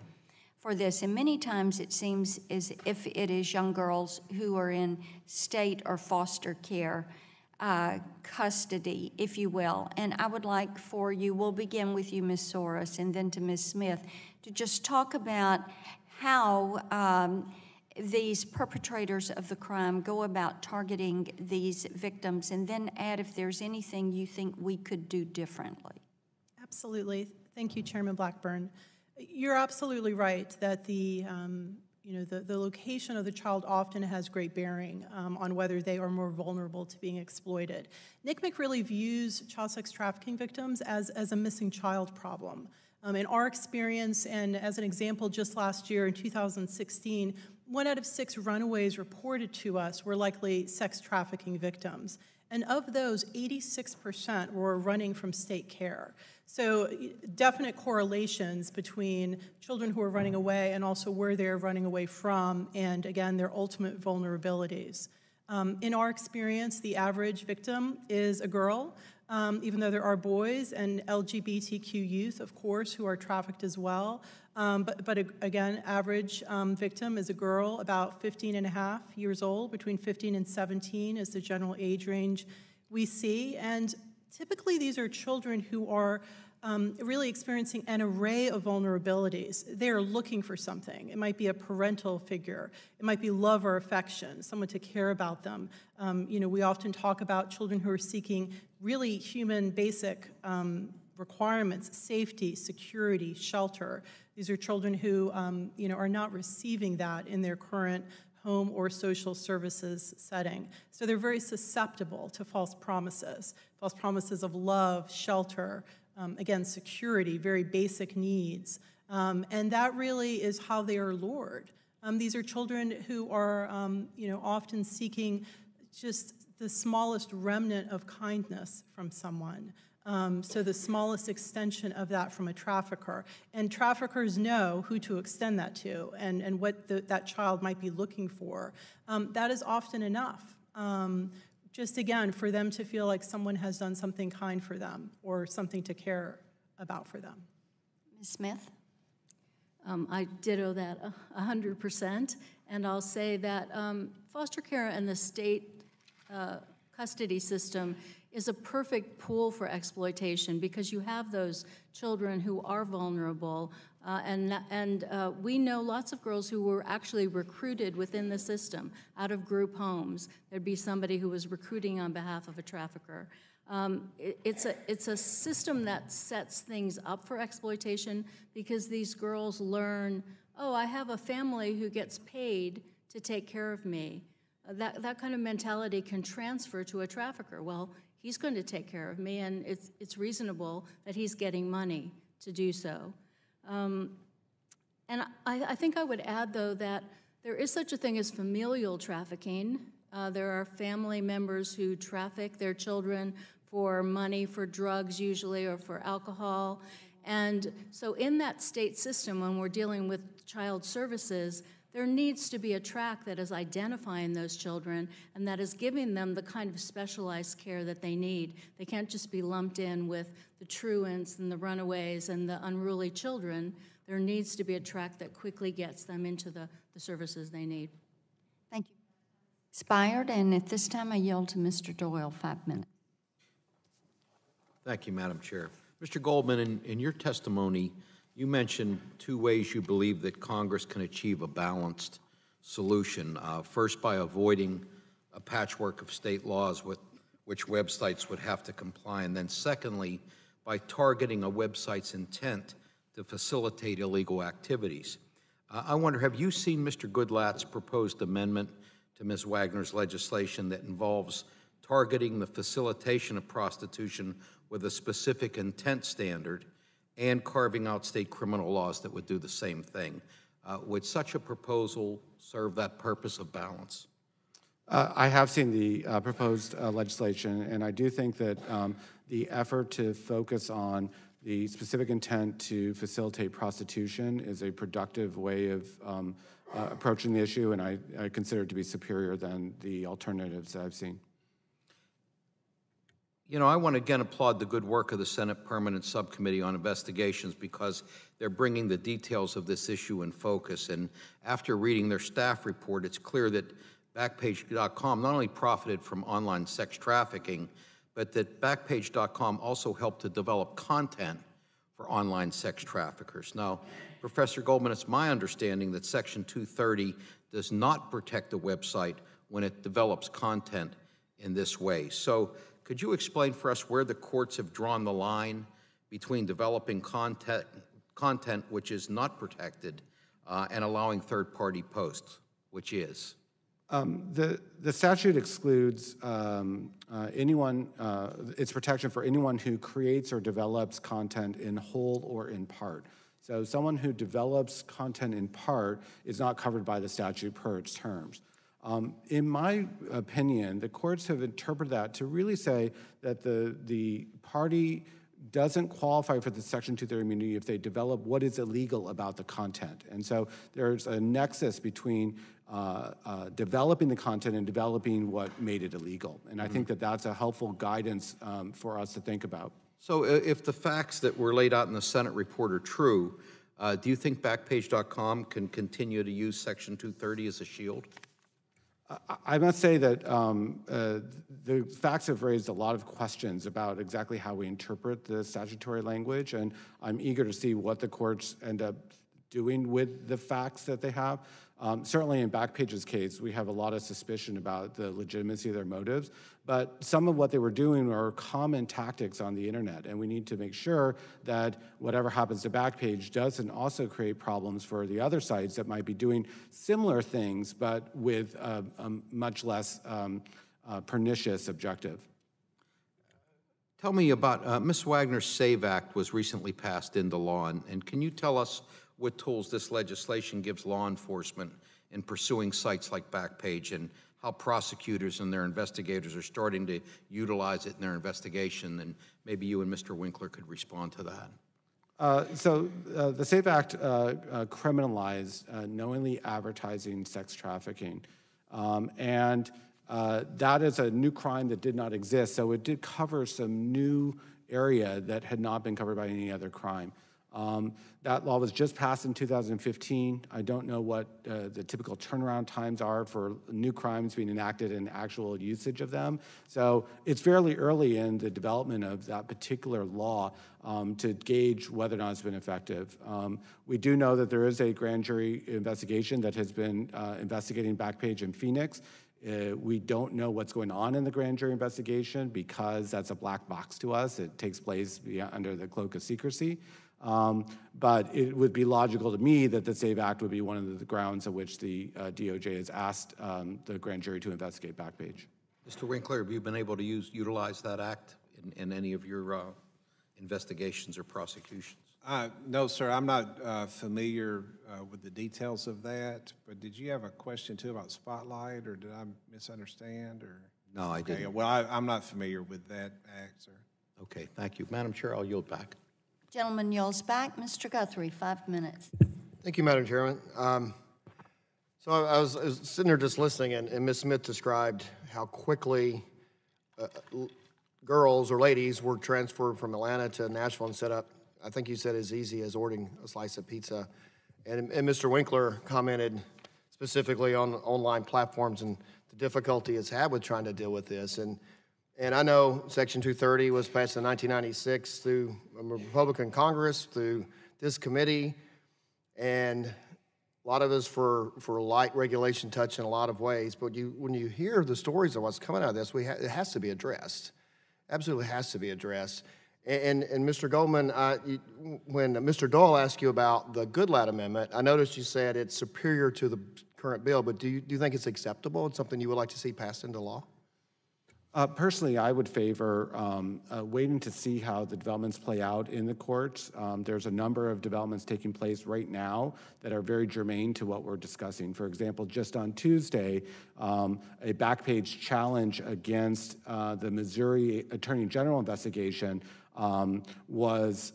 for this. And many times it seems as if it is young girls who are in state or foster care custody, if you will. And I would like for you, we'll begin with you, Ms. Soros, and then to Ms. Smith, to just talk about how these perpetrators of the crime go about targeting these victims, and then add if there's anything you think we could do differently. Absolutely. Thank you, Chairman Blackburn. You're absolutely right that the location of the child often has great bearing on whether they are more vulnerable to being exploited. NCMEC really views child sex trafficking victims as a missing child problem. In our experience, and as an example, just last year in 2016, 1 out of 6 runaways reported to us were likely sex trafficking victims. And of those, 86% were running from state care. So definite correlations between children who are running away and also where they're running away from, and again, their ultimate vulnerabilities. In our experience, the average victim is a girl, even though there are boys and LGBTQ youth, of course, who are trafficked as well. But again, average victim is a girl about 15 and a half years old. Between 15 and 17 is the general age range we see. And typically these are children who are really experiencing an array of vulnerabilities. They are looking for something. It might be a parental figure. It might be love or affection, someone to care about them. We often talk about children who are seeking really human basic requirements: safety, security, shelter. These are children who are not receiving that in their current home or social services setting. So they're very susceptible to false promises of love, shelter, again, security, very basic needs. And that really is how they are lured. These are children who are often seeking just the smallest remnant of kindness from someone. So the smallest extension of that from a trafficker. And traffickers know who to extend that to and what that child might be looking for. That is often enough. Just again, for them to feel like someone has done something kind for them or something to care about for them. Ms. Smith? I ditto that 100%. And I'll say that foster care and the state custody system is a perfect pool for exploitation, because you have those children who are vulnerable, and we know lots of girls who were actually recruited within the system out of group homes. There'd be somebody who was recruiting on behalf of a trafficker. It's a system that sets things up for exploitation, because these girls learn, oh, I have a family who gets paid to take care of me. That kind of mentality can transfer to a trafficker. Well, he's going to take care of me, and it's reasonable that he's getting money to do so. And I think I would add, though, that there is such a thing as familial trafficking. There are family members who traffic their children for money, for drugs usually, or for alcohol. And so in that state system, when we're dealing with child services, there needs to be a track that is identifying those children and that is giving them the kind of specialized care that they need. They can't just be lumped in with the truants and the runaways and the unruly children. There needs to be a track that quickly gets them into the services they need. Thank you. Expired, and at this time I yield to Mr. Doyle, 5 minutes. Thank you, Madam Chair. Mr. Goldman, in your testimony, you mentioned 2 ways you believe that Congress can achieve a balanced solution. First, by avoiding a patchwork of state laws with which websites would have to comply, and then secondly, by targeting a website's intent to facilitate illegal activities. I wonder, have you seen Mr. Goodlatte's proposed amendment to Ms. Wagner's legislation that involves targeting the facilitation of prostitution with a specific intent standard and carving out state criminal laws that would do the same thing? Would such a proposal serve that purpose of balance? I have seen the proposed legislation, and I do think that the effort to focus on the specific intent to facilitate prostitution is a productive way of approaching the issue, and I consider it to be superior than the alternatives that I've seen. You know, I want to again applaud the good work of the Senate Permanent Subcommittee on Investigations, because they're bringing the details of this issue in focus. And after reading their staff report, it's clear that Backpage.com not only profited from online sex trafficking, but that Backpage.com also helped to develop content for online sex traffickers. Now, Professor Goldman, it's my understanding that Section 230 does not protect a website when it develops content in this way. So could you explain for us where the courts have drawn the line between developing content which is not protected and allowing third-party posts, which is? The statute excludes anyone, its protection for anyone who creates or develops content in whole or in part. So someone who develops content in part is not covered by the statute per its terms. In my opinion, the courts have interpreted that to really say that the party doesn't qualify for the Section 230 immunity if they develop what is illegal about the content. And so there's a nexus between developing the content and developing what made it illegal. And I think that that's a helpful guidance for us to think about. So if the facts that were laid out in the Senate report are true, do you think Backpage.com can continue to use Section 230 as a shield? I must say that the facts have raised a lot of questions about exactly how we interpret the statutory language, and I'm eager to see what the courts end up doing with the facts that they have. Certainly in Backpage's case, we have a lot of suspicion about the legitimacy of their motives, but some of what they were doing are common tactics on the internet, and we need to make sure that whatever happens to Backpage doesn't also create problems for the other sites that might be doing similar things, but with a much less pernicious objective. Tell me about, Ms. Wagner's SAVE Act was recently passed into law, and can you tell us what tools this legislation gives law enforcement in pursuing sites like Backpage and how prosecutors and their investigators are starting to utilize it in their investigation? And maybe you and Mr. Winkler could respond to that. The SAVE Act criminalized knowingly advertising sex trafficking. That is a new crime that did not exist, so it did cover some new area that had not been covered by any other crime. That law was just passed in 2015. I don't know what the typical turnaround times are for new crimes being enacted and actual usage of them. So it's fairly early in the development of that particular law to gauge whether or not it's been effective. We do know that there is a grand jury investigation that has been investigating Backpage in Phoenix. We don't know what's going on in the grand jury investigation because that's a black box to us. It takes place under the cloak of secrecy. But it would be logical to me that the SAVE Act would be one of the grounds on which the DOJ has asked the grand jury to investigate Backpage. Mr. Winkler, have you been able to utilize that act in any of your investigations or prosecutions? No, sir. I'm not familiar with the details of that. But did you have a question too about Spotlight, or did I misunderstand? Or no, I didn't. Okay, well, I'm not familiar with that act, sir. Okay, thank you, Madam Chair. I'll yield back. Gentleman yields back. Mr. Guthrie, 5 minutes. Thank you, Madam Chairman. So I was sitting there just listening, and Ms. Smith described how quickly girls or ladies were transferred from Atlanta to Nashville and set up, I think you said, as easy as ordering a slice of pizza. And Mr. Winkler commented specifically on online platforms and the difficulty it's had with trying to deal with this. And I know Section 230 was passed in 1996 through a Republican Congress, through this committee, and a lot of us for light regulation touch in a lot of ways. But when you hear the stories of what's coming out of this, it has to be addressed. Absolutely has to be addressed. And Mr. Goldman, when Mr. Doyle asked you about the Goodlatte Amendment, I noticed you said it's superior to the current bill, but do you think it's acceptable? It's something you would like to see passed into law? Personally, I would favor waiting to see how the developments play out in the courts. There's a number of developments taking place right now that are very germane to what we're discussing. For example, just on Tuesday, a Backpage challenge against the Missouri Attorney General investigation was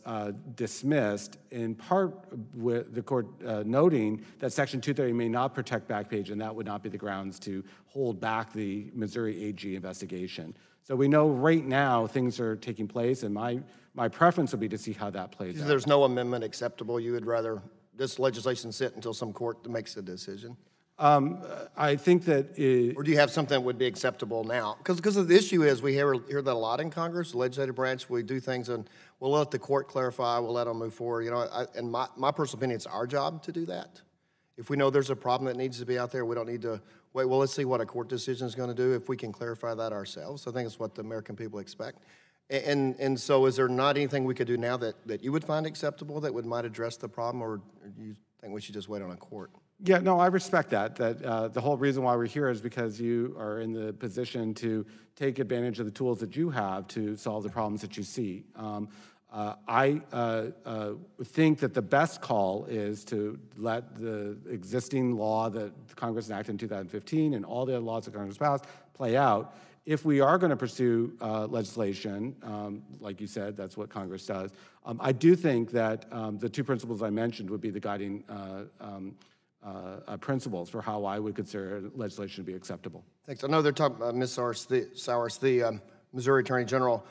dismissed, in part with the court noting that Section 230 may not protect Backpage, and that would not be the grounds to hold back the Missouri AG investigation. So we know right now things are taking place, and my preference would be to see how that plays out. There's no amendment acceptable. You would rather this legislation sit until some court makes a decision? I think that Or do you have something that would be acceptable now? Because the issue is, we hear that a lot in Congress, the legislative branch, we do things and we'll let the court clarify, we'll let them move forward. You know, and my personal opinion, it's our job to do that. If we know there's a problem that needs to be out there, we don't need to wait, well, let's see what a court decision is going to do if we can clarify that ourselves. I think it's what the American people expect. And so is there not anything we could do now that you would find acceptable that might address the problem, or do you think we should just wait on a court? Yeah, no, I respect that. The whole reason why we're here is because you are in the position to take advantage of the tools that you have to solve the problems that you see. I think that the best call is to let the existing law that Congress enacted in 2015 and all the other laws that Congress passed play out. If we are going to pursue legislation, like you said, that's what Congress does, I do think that the two principles I mentioned would be the guiding principles for how I would consider legislation to be acceptable. Thanks. I know they're talking about Ms. Sowers, the Missouri Attorney General.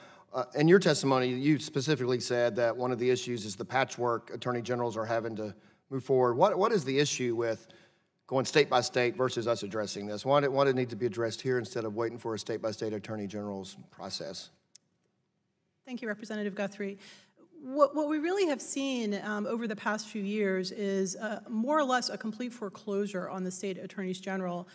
In your testimony, you specifically said that one of the issues is the patchwork attorney generals are having to move forward. What is the issue with going state by state versus us addressing this? Why did it need to be addressed here instead of waiting for a state by state attorney general's process? Thank you, Representative Guthrie. What we really have seen over the past few years is more or less a complete foreclosure on the state attorneys general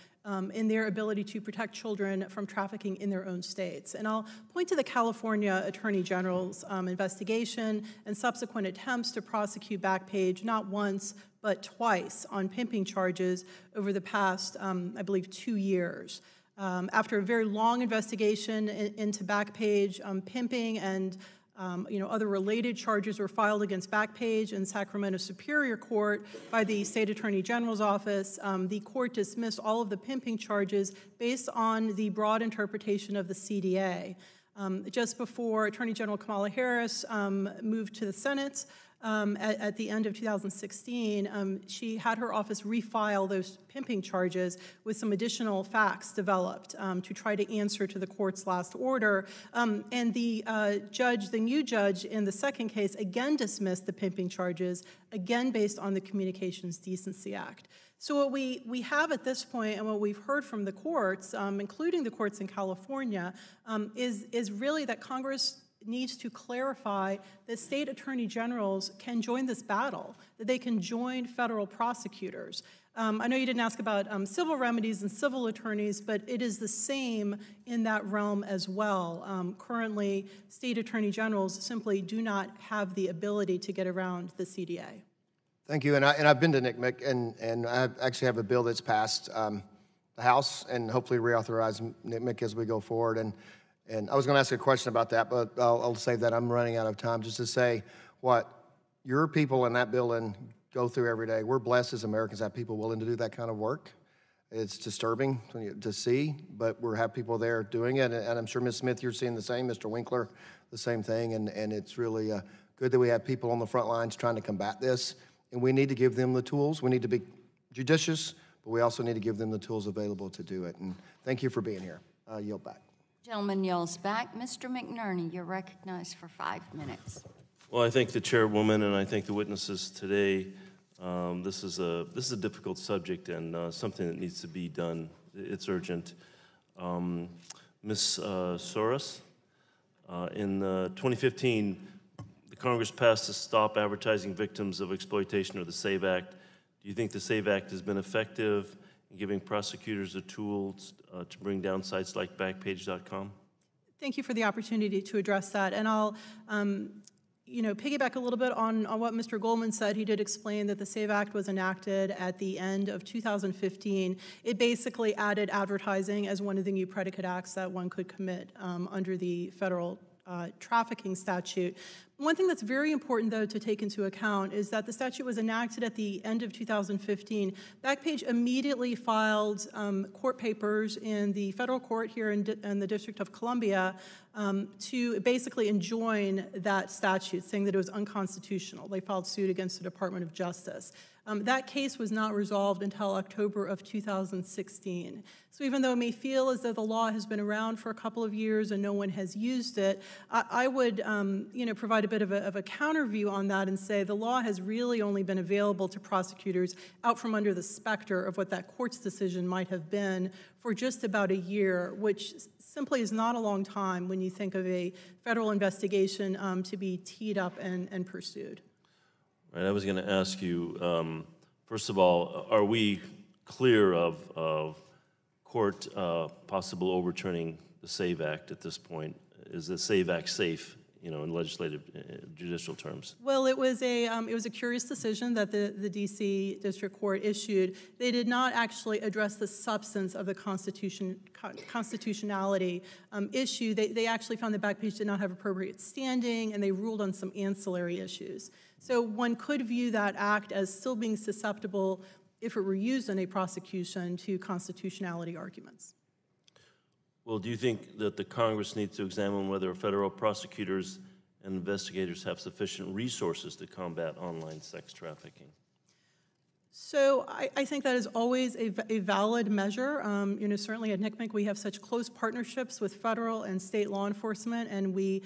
in their ability to protect children from trafficking in their own states. And I'll point to the California Attorney General's investigation and subsequent attempts to prosecute Backpage not once but twice on pimping charges over the past, I believe, 2 years. After a very long investigation into Backpage, pimping and other related charges were filed against Backpage in Sacramento Superior Court by the State Attorney General's office. The court dismissed all of the pimping charges based on the broad interpretation of the CDA. Just before Attorney General Kamala Harris moved to the Senate at the end of 2016, she had her office refile those pimping charges with some additional facts developed to try to answer to the court's last order. And the new judge in the second case again dismissed the pimping charges, again based on the Communications Decency Act. So what we have at this point, and what we've heard from the courts, including the courts in California, is really that Congress needs to clarify that state attorney generals can join this battle, that they can join federal prosecutors. I know you didn't ask about civil remedies and civil attorneys, but it is the same in that realm as well. Currently, state attorney generals simply do not have the ability to get around the CDA. Thank you, and I've been to NCMEC, and I actually have a bill that's passed the House and hopefully reauthorize NCMEC as we go forward. And I was going to ask a question about that, but I'll save that. I'm running out of time. Just to say what your people in that building go through every day. We're blessed as Americans to have people willing to do that kind of work. It's disturbing to see, but we have people there doing it. And I'm sure, Ms. Smith, you're seeing the same. Mr. Winkler, the same thing. And it's really good that we have people on the front lines trying to combat this. And we need to give them the tools. We need to be judicious, but we also need to give them the tools available to do it. And thank you for being here. Yield back. Gentleman yields back. Mr. McNerney, you're recognized for 5 minutes. Well, I thank the chairwoman and I thank the witnesses today. This is a difficult subject and something that needs to be done. It's urgent. Ms. Soros, in 2015, the Congress passed the Stop Advertising Victims of Exploitation, or the SAVE Act. Do you think the SAVE Act has been effective in giving prosecutors the tools to bring down sites like Backpage.com? Thank you for the opportunity to address that. And I'll piggyback a little bit on what Mr. Goldman said. He did explain that the SAVE Act was enacted at the end of 2015. It basically added advertising as one of the new predicate acts that one could commit under the federal trafficking statute. One thing that's very important, though, to take into account is that the statute was enacted at the end of 2015. Backpage immediately filed court papers in the federal court here in the District of Columbia to basically enjoin that statute, saying that it was unconstitutional. They filed suit against the Department of Justice. That case was not resolved until October of 2016. So even though it may feel as though the law has been around for a couple of years and no one has used it, I would provide a bit of a counter view on that and say the law has really only been available to prosecutors out from under the specter of what that court's decision might have been for just about a year, which simply is not a long time when you think of a federal investigation to be teed up and pursued. Right, I was going to ask you, first of all, are we clear of court possible overturning the SAVE Act at this point? Is the SAVE Act safe, in legislative, judicial terms? Well, it was a curious decision that the D.C. District Court issued. They did not actually address the substance of the constitutionality issue. They actually found the Backpage did not have appropriate standing, and they ruled on some ancillary issues. So one could view that act as still being susceptible, if it were used in a prosecution, to constitutionality arguments. Well, do you think that the Congress needs to examine whether federal prosecutors and investigators have sufficient resources to combat online sex trafficking? So I think that is always a valid measure. Certainly at NCMEC we have such close partnerships with federal and state law enforcement, and we,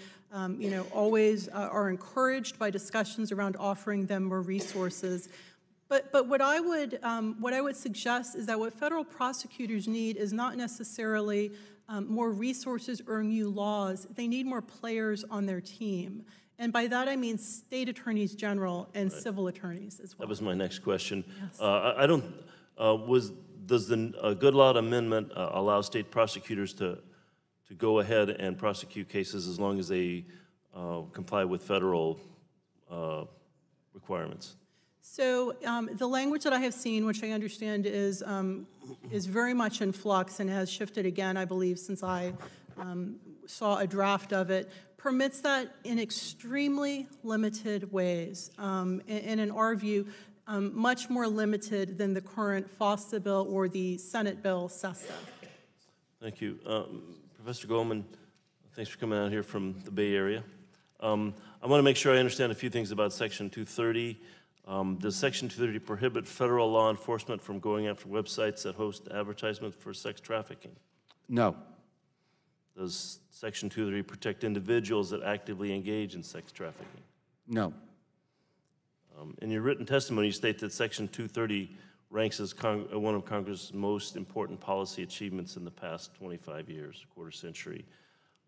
always are encouraged by discussions around offering them more resources. But what I would suggest is that what federal prosecutors need is not necessarily more resources or new laws. They need more players on their team. And by that I mean state attorneys general and civil attorneys as well. That was my next question. Yes. Does the Good Law Amendment allow state prosecutors to go ahead and prosecute cases as long as they comply with federal requirements? So the language that I have seen, which I understand is very much in flux and has shifted again, I believe, since I saw a draft of it, permits that in extremely limited ways, and in our view, much more limited than the current FOSTA bill or the Senate bill, SESTA. Thank you. Professor Goldman, thanks for coming out here from the Bay Area. I want to make sure I understand a few things about Section 230. Does Section 230 prohibit federal law enforcement from going after websites that host advertisements for sex trafficking? No. Does Section 230 protect individuals that actively engage in sex trafficking? No. In your written testimony, you state that Section 230 ranks as one of Congress's most important policy achievements in the past 25 years, quarter century.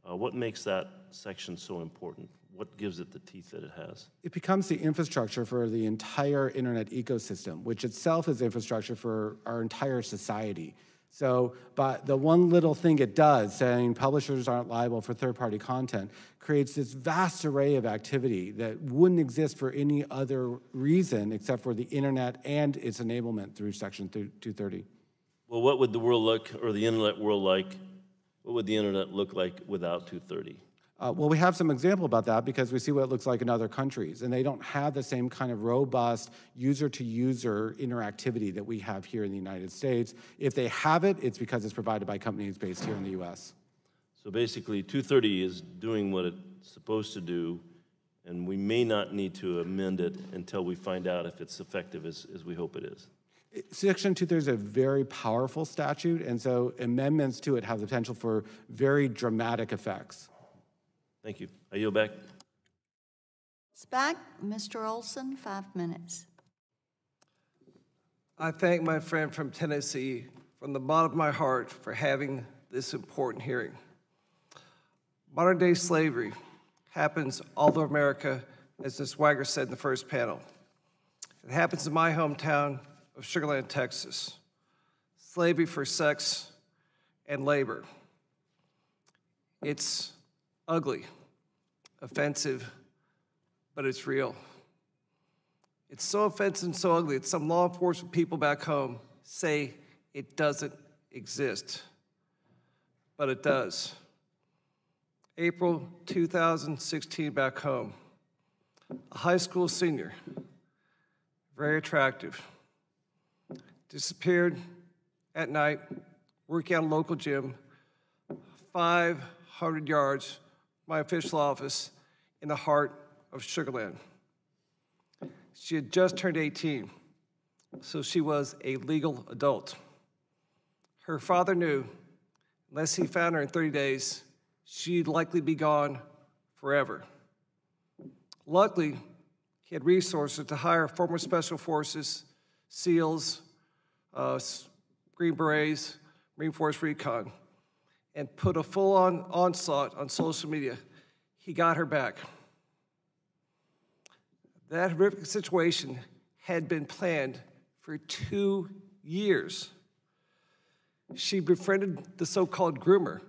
What makes that section so important? What gives it the teeth that it has? It becomes the infrastructure for the entire internet ecosystem, which itself is infrastructure for our entire society. So, but the one little thing it does, saying publishers aren't liable for third-party content, creates this vast array of activity that wouldn't exist for any other reason except for the internet and its enablement through Section 230. Well, what would the world look, or the internet world like, what would the internet look like without 230? Well, we have some example about that because we see what it looks like in other countries, and they don't have the same kind of robust user-to-user interactivity that we have here in the United States. If they have it, it's because it's provided by companies based here in the U.S. So basically, 230 is doing what it's supposed to do, and we may not need to amend it until we find out if it's effective as we hope it is. Section 230 is a very powerful statute, and so amendments to it have the potential for very dramatic effects. Thank you. I yield back. It's back. Mr. Olson, 5 minutes. I thank my friend from Tennessee from the bottom of my heart for having this important hearing. Modern-day slavery happens all over America, as Ms. Wagner said in the first panel. It happens in my hometown of Sugar Land, Texas. Slavery for sex and labor. It's ugly, offensive, but it's real. It's so offensive and so ugly that some law enforcement people back home say it doesn't exist, but it does. April 2016 back home, a high school senior, very attractive, disappeared at night, working at a local gym, 500 yards my official office in the heart of Sugar Land. She had just turned 18. so she was a legal adult. Her father knew, unless he found her in 30 days, she'd likely be gone forever. Luckily, he had resources to hire former Special Forces, SEALs, Green Berets, Marine Force Recon, and put a full-on onslaught on social media. He got her back. That horrific situation had been planned for 2 years. She befriended the so-called groomer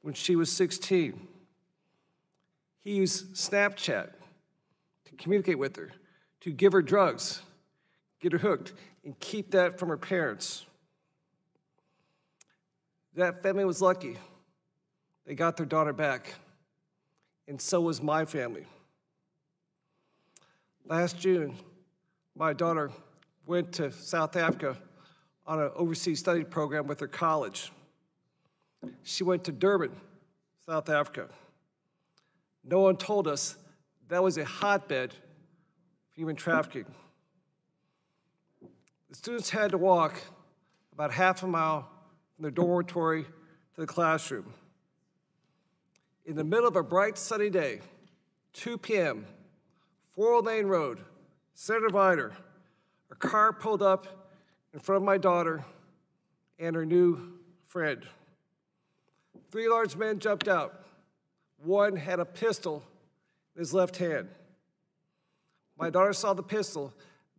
when she was 16. He used Snapchat to communicate with her, to give her drugs, get her hooked, and keep that from her parents. That family was lucky. They got their daughter back, and so was my family. Last June, my daughter went to South Africa on an overseas study program with her college. She went to Durban, South Africa. No one told us that was a hotbed for human trafficking. The students had to walk about half a mile from their dormitory to the classroom. In the middle of a bright sunny day, 2 p.m., 4-lane road, center divider, a car pulled up in front of my daughter and her new friend. 3 large men jumped out. One had a pistol in his left hand. My daughter saw the pistol.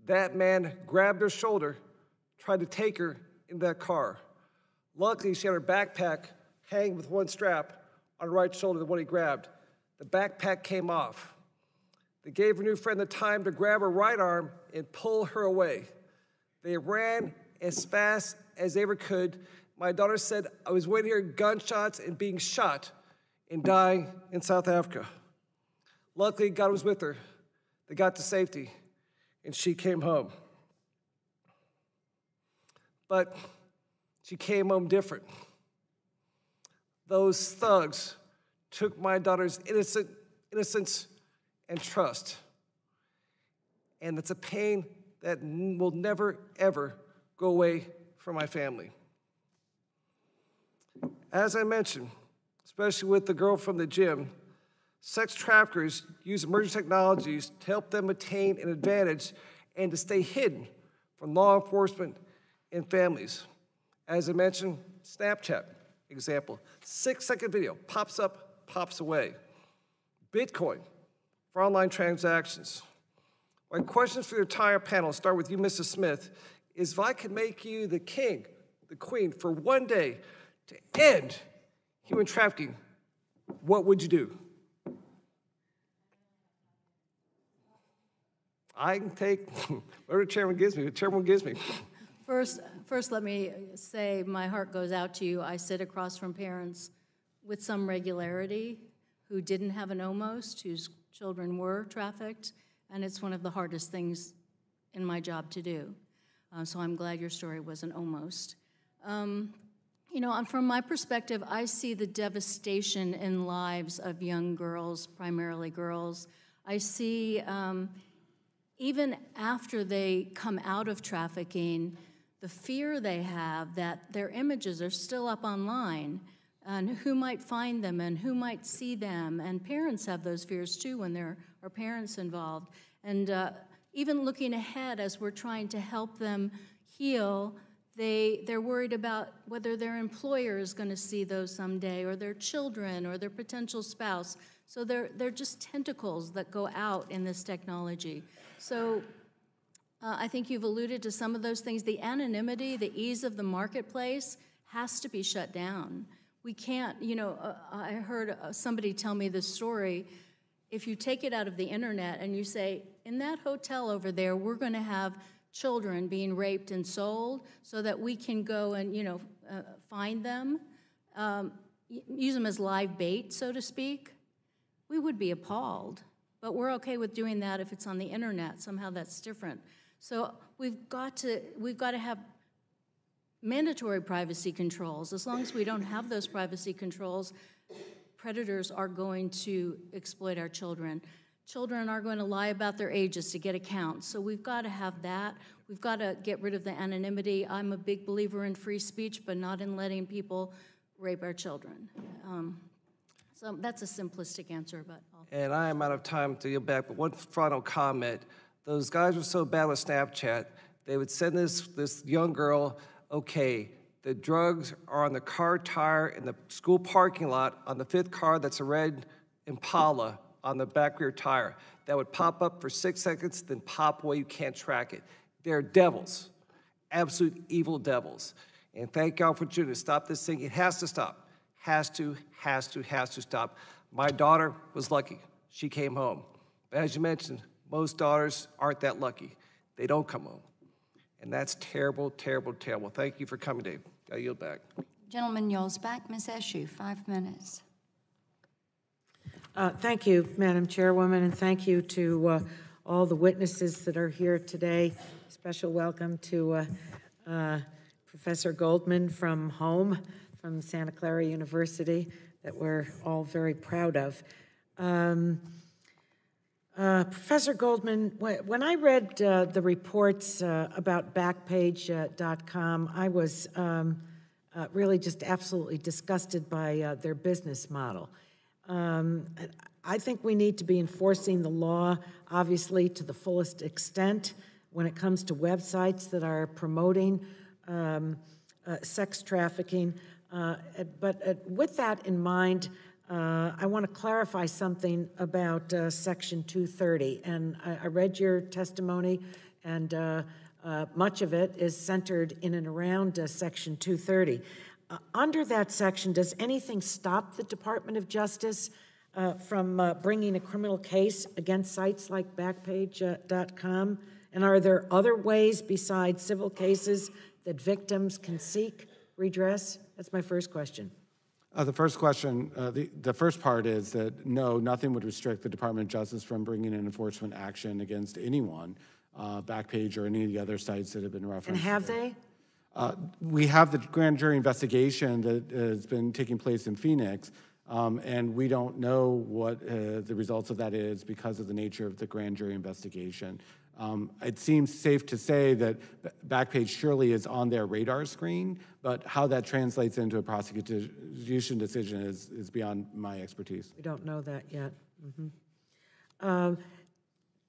That man grabbed her shoulder, tried to take her in that car. Luckily, she had her backpack hanging with one strap on her right shoulder, the one he grabbed. The backpack came off. They gave her new friend the time to grab her right arm and pull her away. They ran as fast as they ever could. My daughter said, I was waiting to hear gunshots and being shot and dying in South Africa. Luckily, God was with her. They got to safety, and she came home. But she came home different. Those thugs took my daughter's innocence and trust. And it's a pain that will never, ever go away from my family. As I mentioned, especially with the girl from the gym, sex traffickers use emerging technologies to help them attain an advantage and to stay hidden from law enforcement and families. As I mentioned, Snapchat example, 6-second video, pops up, pops away. Bitcoin for online transactions. My questions for the entire panel, start with you, Mrs. Smith, is if I could make you the king, the queen, for one day to end human trafficking, what would you do? I can take whatever the chairman gives me. The chairman gives me. First, let me say my heart goes out to you. I sit across from parents with some regularity who didn't have an almost, whose children were trafficked, and it's one of the hardest things in my job to do. So I'm glad your story was an almost. You know, from my perspective, I see the devastation in lives of young girls, primarily girls. I see even after they come out of trafficking, the fear they have that their images are still up online and who might find them and who might see them. And parents have those fears too when there are parents involved. And even looking ahead as we're trying to help them heal, they're worried about whether their employer is going to see those someday, or their children, or their potential spouse. So they're just tentacles that go out in this technology. So I think you've alluded to some of those things. The anonymity, the ease of the marketplace has to be shut down. We can't, you know, I heard somebody tell me this story. If you take it out of the internet and you say, in that hotel over there, we're going to have children being raped and sold so that we can go and, you know, find them, use them as live bait, so to speak, we would be appalled. But we're okay with doing that if it's on the internet. Somehow that's different. So we've got to have mandatory privacy controls. As long as we don't have those privacy controls, predators are going to exploit our children. children are going to lie about their ages to get accounts. So we've got to have that. We've got to get rid of the anonymity. I'm a big believer in free speech, but not in letting people rape our children. So that's a simplistic answer, but And I am out of time to get back, but one final comment. Those guys were so bad with Snapchat, they would send this young girl, okay, the drugs are on the car tire in the school parking lot on the 5th car that's a red Impala on the back rear tire. That would pop up for 6 seconds, then pop away, you can't track it. They're devils, absolute evil devils. And thank y'all for choosing to stop this thing. It has to stop, has to stop. My daughter was lucky, she came home. But as you mentioned, most daughters aren't that lucky. They don't come home. And that's terrible, terrible, terrible. Thank you for coming, Dave. I yield back. Gentleman yields back. Ms. Eshoo, 5 minutes. Thank you, Madam Chairwoman, and thank you to all the witnesses that are here today. Special welcome to Professor Goldman from home, from Santa Clara University, that we're all very proud of. Professor Goldman, when I read the reports about Backpage.com, I was really just absolutely disgusted by their business model. I think we need to be enforcing the law, obviously, to the fullest extent when it comes to websites that are promoting sex trafficking. But with that in mind, I want to clarify something about Section 230. And I read your testimony, and much of it is centered in and around Section 230. Under that section, does anything stop the Department of Justice from bringing a criminal case against sites like Backpage.com? And are there other ways besides civil cases that victims can seek redress? That's my first question. The first question, the first part is that no, nothing would restrict the Department of Justice from bringing an enforcement action against anyone, Backpage or any of the other sites that have been referenced. And have they? We have the grand jury investigation that has been taking place in Phoenix, and we don't know what the results of that is because of the nature of the grand jury investigation. It seems safe to say that Backpage surely is on their radar screen, but how that translates into a prosecution decision is beyond my expertise. We don't know that yet.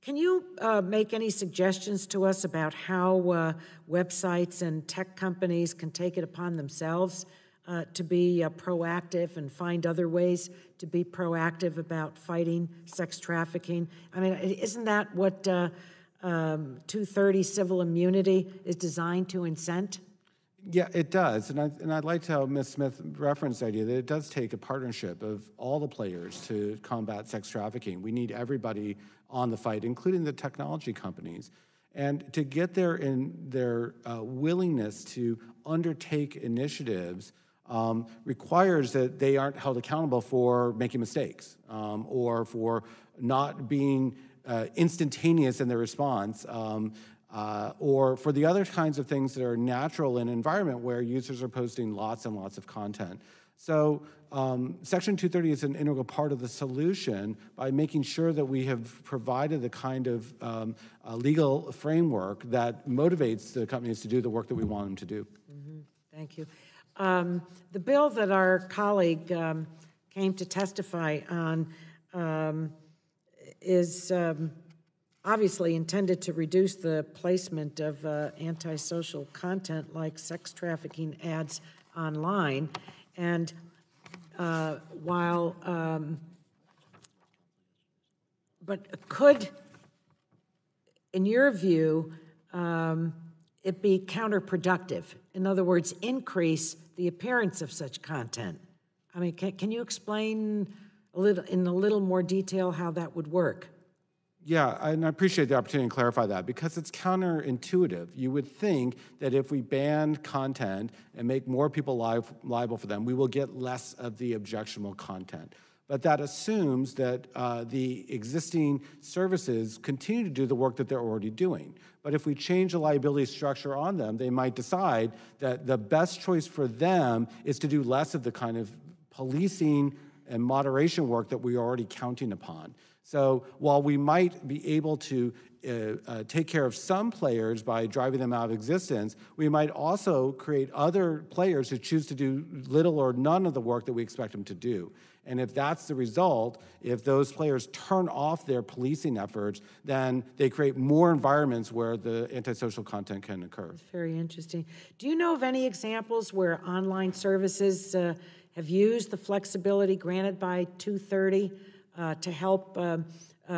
Can you make any suggestions to us about how websites and tech companies can take it upon themselves to be proactive and find other ways to be proactive about fighting sex trafficking? I mean, isn't that what 230 civil immunity is designed to incent? Yeah, it does, and I'd like to how Ms. Smith referenced the idea that it does take a partnership of all the players to combat sex trafficking. We need everybody on the fight, including the technology companies. And to get there in their willingness to undertake initiatives requires that they aren't held accountable for making mistakes or for not being instantaneous in their response, or for the other kinds of things that are natural in an environment where users are posting lots and lots of content. So Section 230 is an integral part of the solution by making sure that we have provided the kind of legal framework that motivates the companies to do the work that we want them to do. Thank you. The bill that our colleague came to testify on is obviously intended to reduce the placement of antisocial content like sex trafficking ads online. And but could, in your view, it be counterproductive? In other words, increase the appearance of such content? I mean, can you explain in a little more detail how that would work? Yeah, and I appreciate the opportunity to clarify that because it's counterintuitive. You would think that if we ban content and make more people liable for them, we will get less of the objectionable content. But that assumes that the existing services continue to do the work that they're already doing. But if we change the liability structure on them, they might decide that the best choice for them is to do less of the kind of policing and moderation work that we are already counting upon. So while we might be able to take care of some players by driving them out of existence, we might also create other players who choose to do little or none of the work that we expect them to do. And if that's the result, if those players turn off their policing efforts, then they create more environments where the antisocial content can occur. That's very interesting. Do you know of any examples where online services have used the flexibility granted by 230 to help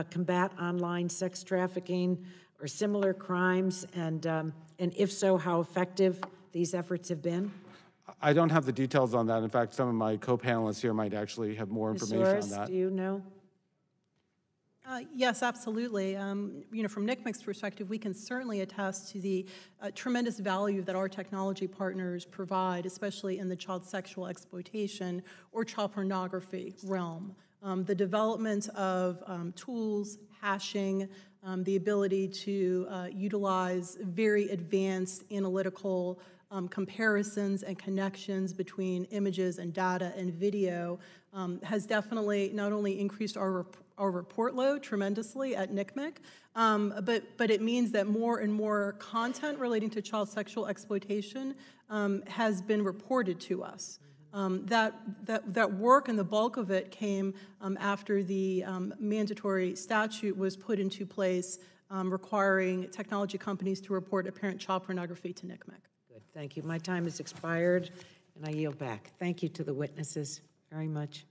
combat online sex trafficking or similar crimes, and if so, how effective these efforts have been? I don't have the details on that. In fact, some of my co-panelists here might actually have more information on that. Do you know? Yes, absolutely. You know, from NCMEC's perspective, we can certainly attest to the tremendous value that our technology partners provide, especially in the child sexual exploitation or child pornography realm. The development of tools, hashing, the ability to utilize very advanced analytical comparisons and connections between images and data and video has definitely not only increased our report load tremendously at NCMEC, but it means that more and more content relating to child sexual exploitation has been reported to us. That work and the bulk of it came after the mandatory statute was put into place requiring technology companies to report apparent child pornography to NCMEC. Good, thank you. My time has expired, and I yield back. Thank you to the witnesses very much.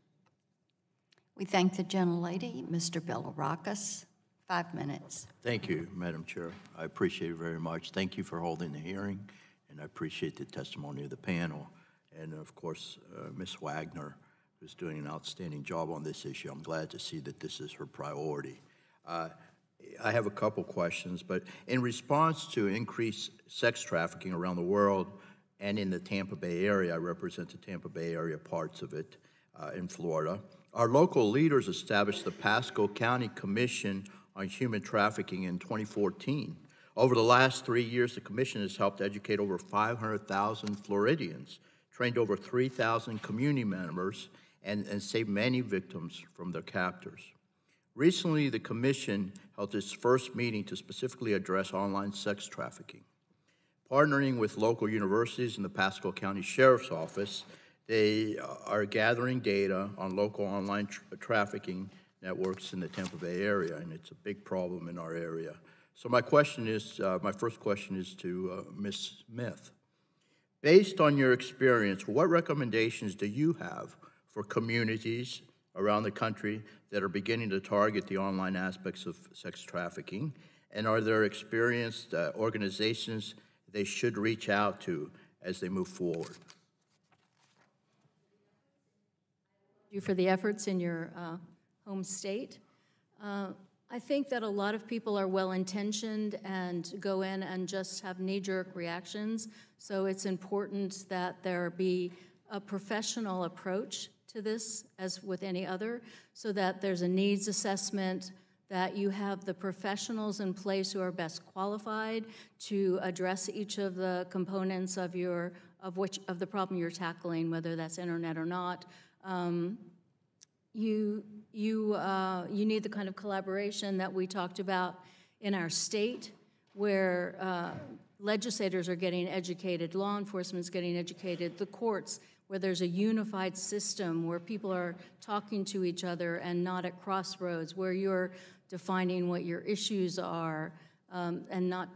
We thank the gentlelady, Mr. Bilirakis. 5 minutes. Thank you, Madam Chair. I appreciate it very much. Thank you for holding the hearing, and I appreciate the testimony of the panel. And of course, Ms. Wagner, who's doing an outstanding job on this issue. I'm glad to see that this is her priority. I have a couple questions, but in response to increased sex trafficking around the world and in the Tampa Bay area, I represent the Tampa Bay area parts of it in Florida, our local leaders established the Pasco County Commission on Human Trafficking in 2014. Over the last 3 years, the commission has helped educate over 500,000 Floridians, trained over 3,000 community members, and saved many victims from their captors. Recently, the commission held its first meeting to specifically address online sex trafficking. Partnering with local universities and the Pasco County Sheriff's Office, they are gathering data on local online trafficking networks in the Tampa Bay area, and it's a big problem in our area. So my question is, my first question is to Ms. Smith. Based on your experience, what recommendations do you have for communities around the country that are beginning to target the online aspects of sex trafficking? And are there experienced organizations they should reach out to as they move forward? You for the efforts in your home state. I think that a lot of people are well-intentioned and go in and just have knee-jerk reactions, so it's important that there be a professional approach to this, as with any other, so that there's a needs assessment, that you have the professionals in place who are best qualified to address each of the components of the problem you're tackling, whether that's internet or not. You need the kind of collaboration that we talked about in our state, where legislators are getting educated, law enforcement's getting educated, the courts, where there's a unified system, where people are talking to each other and not at crossroads, where you're defining what your issues are and not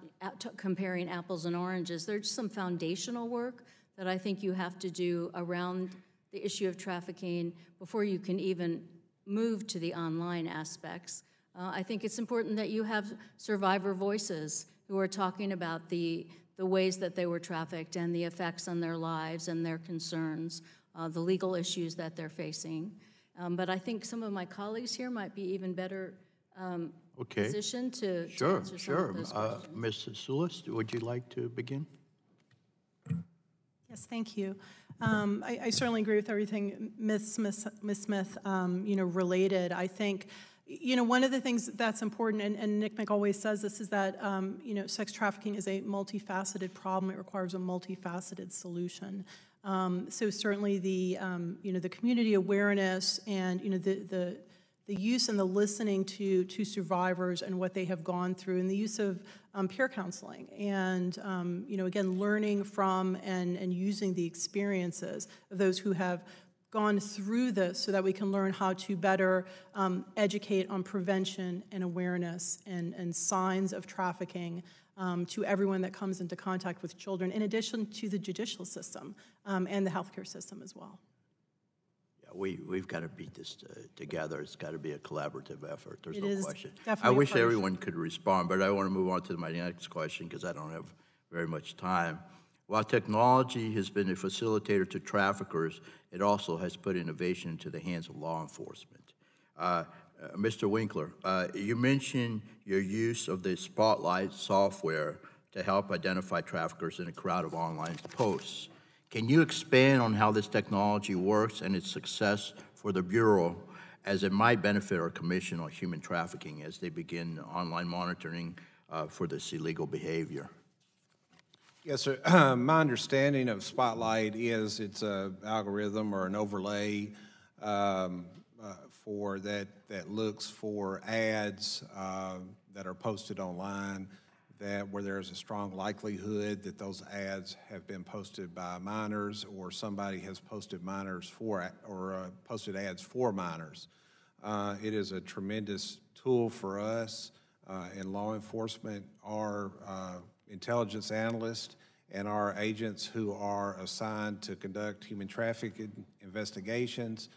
comparing apples and oranges. There's some foundational work that I think you have to do around the issue of trafficking before you can even move to the online aspects. I think it's important that you have survivor voices who are talking about the ways that they were trafficked and the effects on their lives and their concerns, the legal issues that they're facing. But I think some of my colleagues here might be even better positioned to answer some of those questions. Ms. Sulis, would you like to begin? Yes, thank you. I certainly agree with everything Ms. Smith, related. I think, one of the things that's important, and NCMEC always says this, is that, sex trafficking is a multifaceted problem. It requires a multifaceted solution. So certainly the, the community awareness and, the use and the listening to survivors and what they have gone through, and the use of peer counseling, and, again, learning from and using the experiences of those who have gone through this so that we can learn how to better educate on prevention and awareness and signs of trafficking to everyone that comes into contact with children, in addition to the judicial system and the healthcare system as well. Yeah, we've got to beat this together. It's got to be a collaborative effort. There's no question. Definitely I wish everyone could respond, but I want to move on to my next question because I don't have very much time. While technology has been a facilitator to traffickers, it also has put innovation into the hands of law enforcement. Mr. Winkler, you mentioned your use of the Spotlight software to help identify traffickers in a crowd of online posts. Can you expand on how this technology works and its success for the Bureau as it might benefit our Commission on Human Trafficking as they begin online monitoring for this illegal behavior? Yes, sir. My understanding of Spotlight is it's an algorithm or an overlay for that looks for ads that are posted online where there's a strong likelihood that those ads have been posted by minors or somebody has posted posted ads for minors. It is a tremendous tool for us in law enforcement. Our intelligence analysts and our agents who are assigned to conduct human trafficking investigations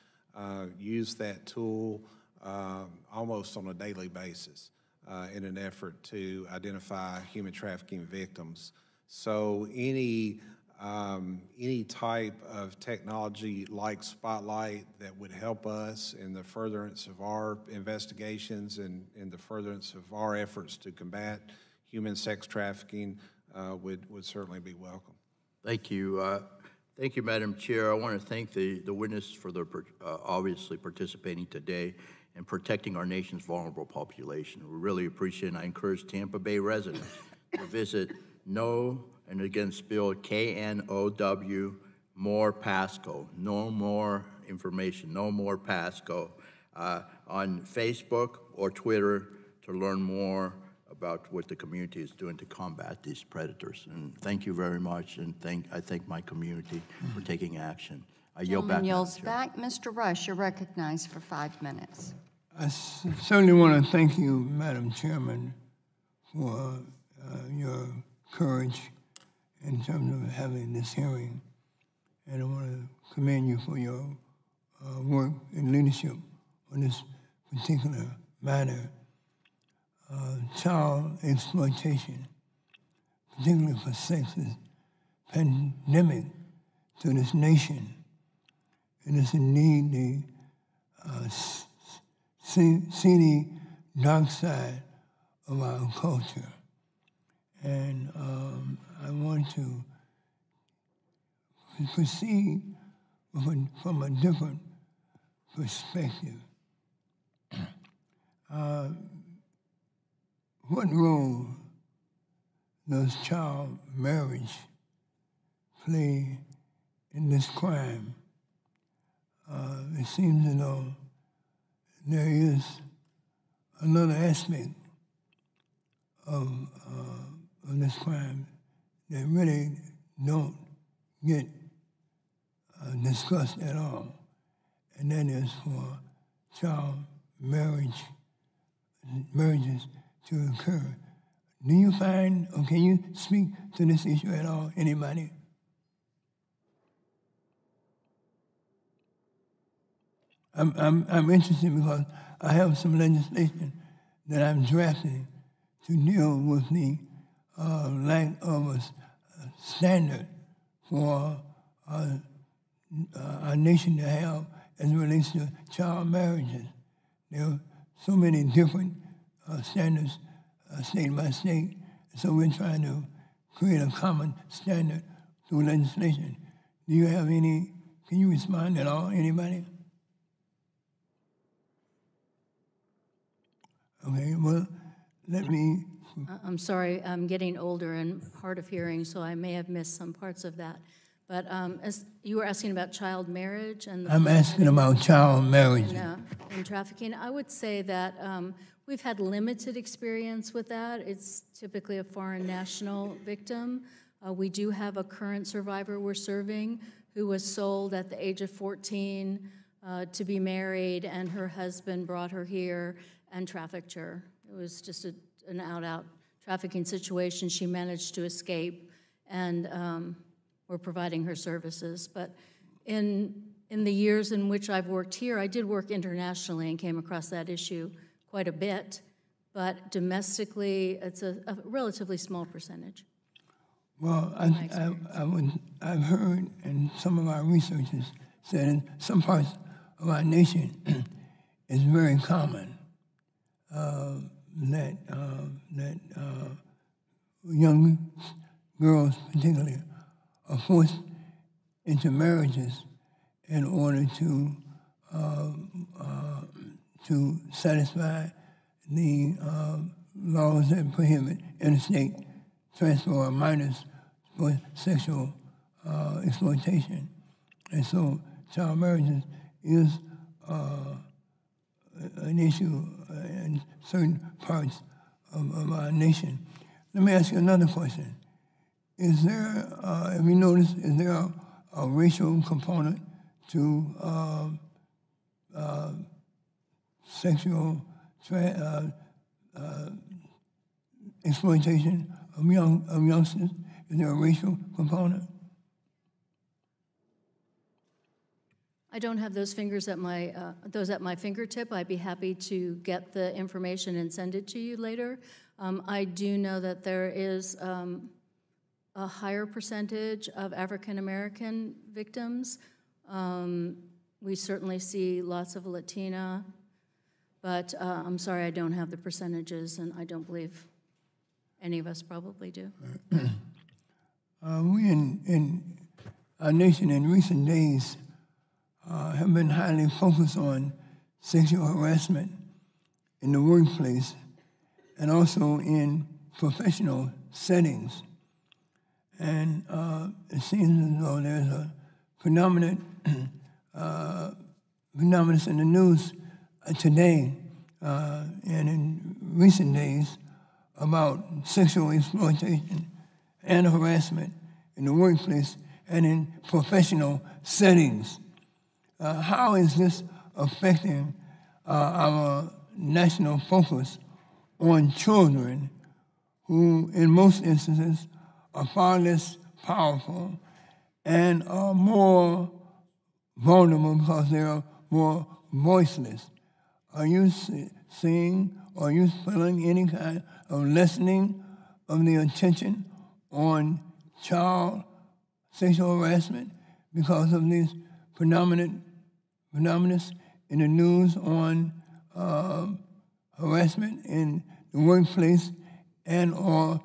use that tool almost on a daily basis in an effort to identify human trafficking victims. So any type of technology like Spotlight that would help us in the furtherance of our investigations and in the furtherance of our efforts to combat human sex trafficking would certainly be welcome. Thank you. Thank you, Madam Chair. I want to thank the witnesses for their obviously participating today and protecting our nation's vulnerable population. We really appreciate it, and I encourage Tampa Bay residents to visit and again spelled KNOW, More Pasco, No More Information, No More Pasco, on Facebook or Twitter to learn more about what the community is doing to combat these predators. And thank you very much, and I thank my community for taking action. I yield back. Mr. Rush, you're recognized for 5 minutes. I certainly want to thank you, Madam Chairman, for your courage in terms of having this hearing. And I want to commend you for your work and leadership on this particular matter. Child exploitation, particularly for sex, is pandemic to this nation. And it's indeed the seedy dark side of our culture. And I want to proceed from a different perspective. What role does child marriage play in this crime? It seems as though there is another aspect of this crime that really don't get discussed at all, and that is for child marriages to occur. Do you find, or can you speak to this issue at all, anybody? I'm interested because I have some legislation that I'm drafting to deal with the lack of a standard for our nation to have as it relates to child marriages. There are so many different standards state by state, so we're trying to create a common standard through legislation. Do you have any, can you respond at all, anybody? Okay, well, let me... I'm sorry, I'm getting older and hard of hearing, so I may have missed some parts of that. But as you were asking about child marriage and I'm asking about child marriage. and trafficking, I would say that we've had limited experience with that. It's typically a foreign national victim. We do have a current survivor we're serving who was sold at the age of 14 to be married, and her husband brought her here and trafficked her. It was just an out-out trafficking situation. She managed to escape, and we're providing her services. But in the years in which I've worked here, I did work internationally and came across that issue quite a bit. But domestically, it's a relatively small percentage. Well, I've heard, and some of our researchers said in some parts of our nation, it's very common that young girls, particularly, are forced into marriages in order to satisfy the laws that prohibit interstate transfer of minors for sexual exploitation. And so child marriages is an issue in certain parts of our nation. Let me ask you another question. Is there, have you noticed, is there a racial component to sexual exploitation of youngsters? Is there a racial component? I don't have those fingers at my fingertip. I'd be happy to get the information and send it to you later. I do know that there is a higher percentage of African American victims. We certainly see lots of Latina, but I'm sorry, I don't have the percentages, and I don't believe any of us probably do. We in our nation in recent days have been highly focused on sexual harassment in the workplace and also in professional settings. And it seems as though there's a predominance in the news today and in recent days about sexual exploitation and harassment in the workplace and in professional settings. How is this affecting our national focus on children who, in most instances, are far less powerful and are more vulnerable because they are more voiceless? Are you seeing, or are you feeling any kind of lessening of the attention on child sexual harassment because of this predominance in the news on harassment in the workplace and or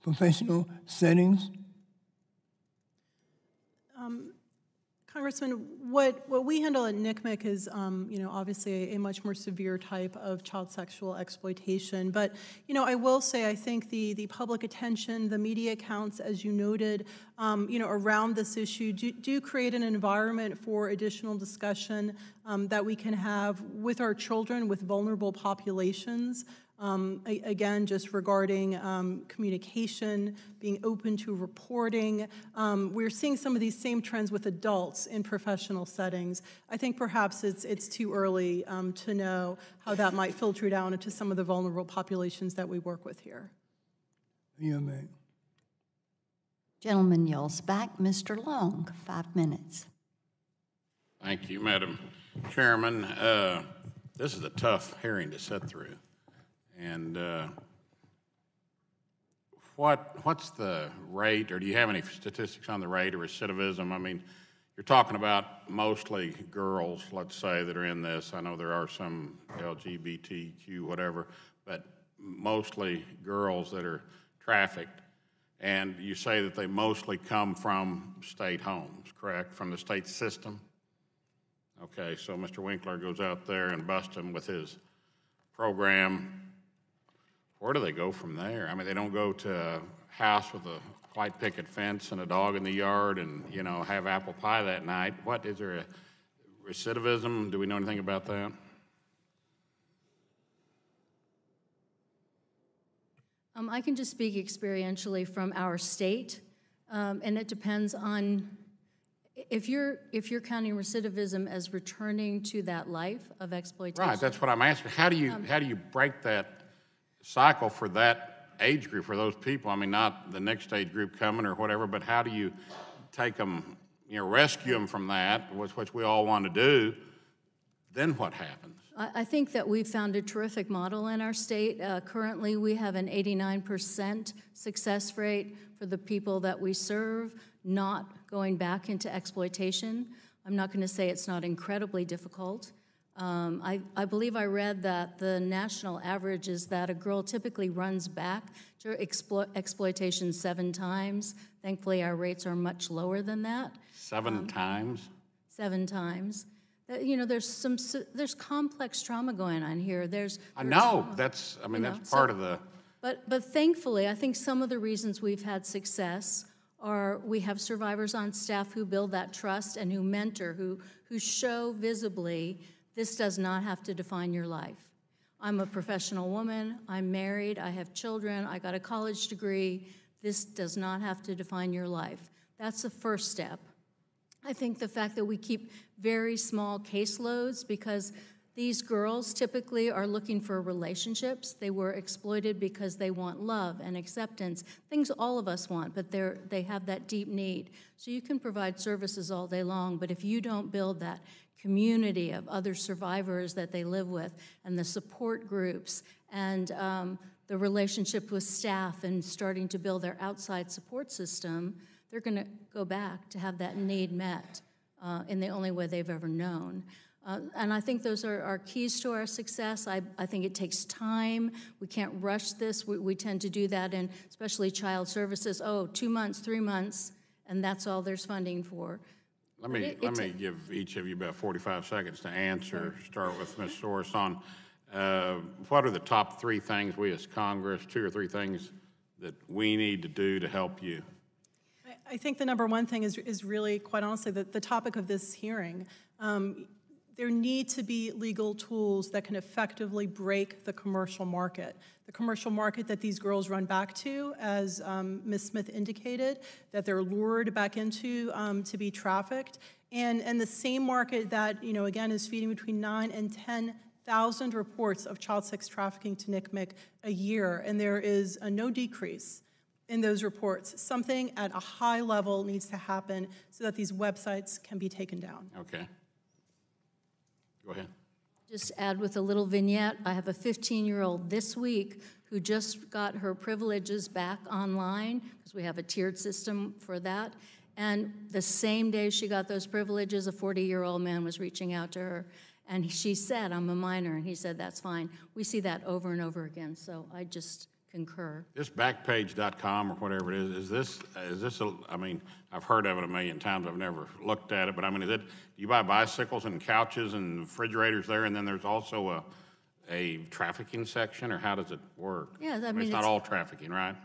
professional settings? Congressman, what we handle at NCMEC is, obviously a much more severe type of child sexual exploitation. But, I will say I think the public attention, the media accounts, as you noted, around this issue do create an environment for additional discussion that we can have with our children, with vulnerable populations. Again, just regarding communication, being open to reporting. We're seeing some of these same trends with adults in professional settings. I think perhaps it's too early to know how that might filter down into some of the vulnerable populations that we work with here. Yeah, ma'am. Gentleman yells back, Mr. Long, 5 minutes. Thank you, Madam Chairman. This is a tough hearing to sit through. And what's the rate, or do you have any statistics on the rate of recidivism? I mean, you're talking about mostly girls, let's say, that are in this. I know there are some LGBTQ, whatever, but mostly girls that are trafficked. And you say that they mostly come from state homes, correct? From the state system? Okay, so Mr. Winkler goes out there and busts them with his program. Where do they go from there? I mean, they don't go to a house with a white picket fence and a dog in the yard and, you know, have apple pie that night. What, is there a recidivism? Do we know anything about that? I can just speak experientially from our state, and it depends on if you're counting recidivism as returning to that life of exploitation. Right, that's what I'm asking. How do you break that cycle for that age group, for those people? I mean, not the next age group coming or whatever, but how do you take them, you know, rescue them from that, which we all want to do? Then what happens? I think that we've found a terrific model in our state. Currently, we have an 89% success rate for the people that we serve, not going back into exploitation. I'm not going to say it's not incredibly difficult. I believe I read that the national average is that a girl typically runs back to exploitation 7 times. Thankfully, our rates are much lower than that. 7 times? 7 times. You know, there's complex trauma going on here. I know, that's part of the... But thankfully, I think some of the reasons we've had success are we have survivors on staff who build that trust and who mentor, who show visibly this does not have to define your life. I'm a professional woman, I'm married, I have children, I got a college degree. This does not have to define your life. That's the first step. I think the fact that we keep very small caseloads, because these girls typically are looking for relationships. They were exploited because they want love and acceptance, things all of us want, but they have that deep need. So you can provide services all day long, but if you don't build that community of other survivors that they live with, and the support groups, and the relationship with staff, and starting to build their outside support system, they're going to go back to have that need met in the only way they've ever known. And I think those are our keys to our success. I think it takes time. We can't rush this. We tend to do that in especially child services. 2 months, 3 months, and that's all there's funding for. Let me give each of you about 45 seconds to answer. Start with Ms. Soros on what are the top 3 things we as Congress, 2 or 3 things that we need to do to help you? I think the number one thing is really, quite honestly, the topic of this hearing. There need to be legal tools that can effectively break the commercial market. The commercial market that these girls run back to, as Ms. Smith indicated, that they're lured back into to be trafficked. And the same market that, you know, again, is feeding between 9,000 and 10,000 reports of child sex trafficking to NCMEC a year. And there is no decrease in those reports. Something at a high level needs to happen so that these websites can be taken down. Okay. Go ahead. Just add with a little vignette, I have a 15-year-old this week who just got her privileges back online, because we have a tiered system for that. And the same day she got those privileges, a 40-year-old man was reaching out to her. And she said, I'm a minor. And he said, that's fine. We see that over and over again. So I just concur. This Backpage.com or whatever it is this I mean, I've heard of it a million times. I've never looked at it, but I mean, do you buy bicycles and couches and refrigerators there, and then there's also a trafficking section, or how does it work? Yeah, I mean, it's not all trafficking, right?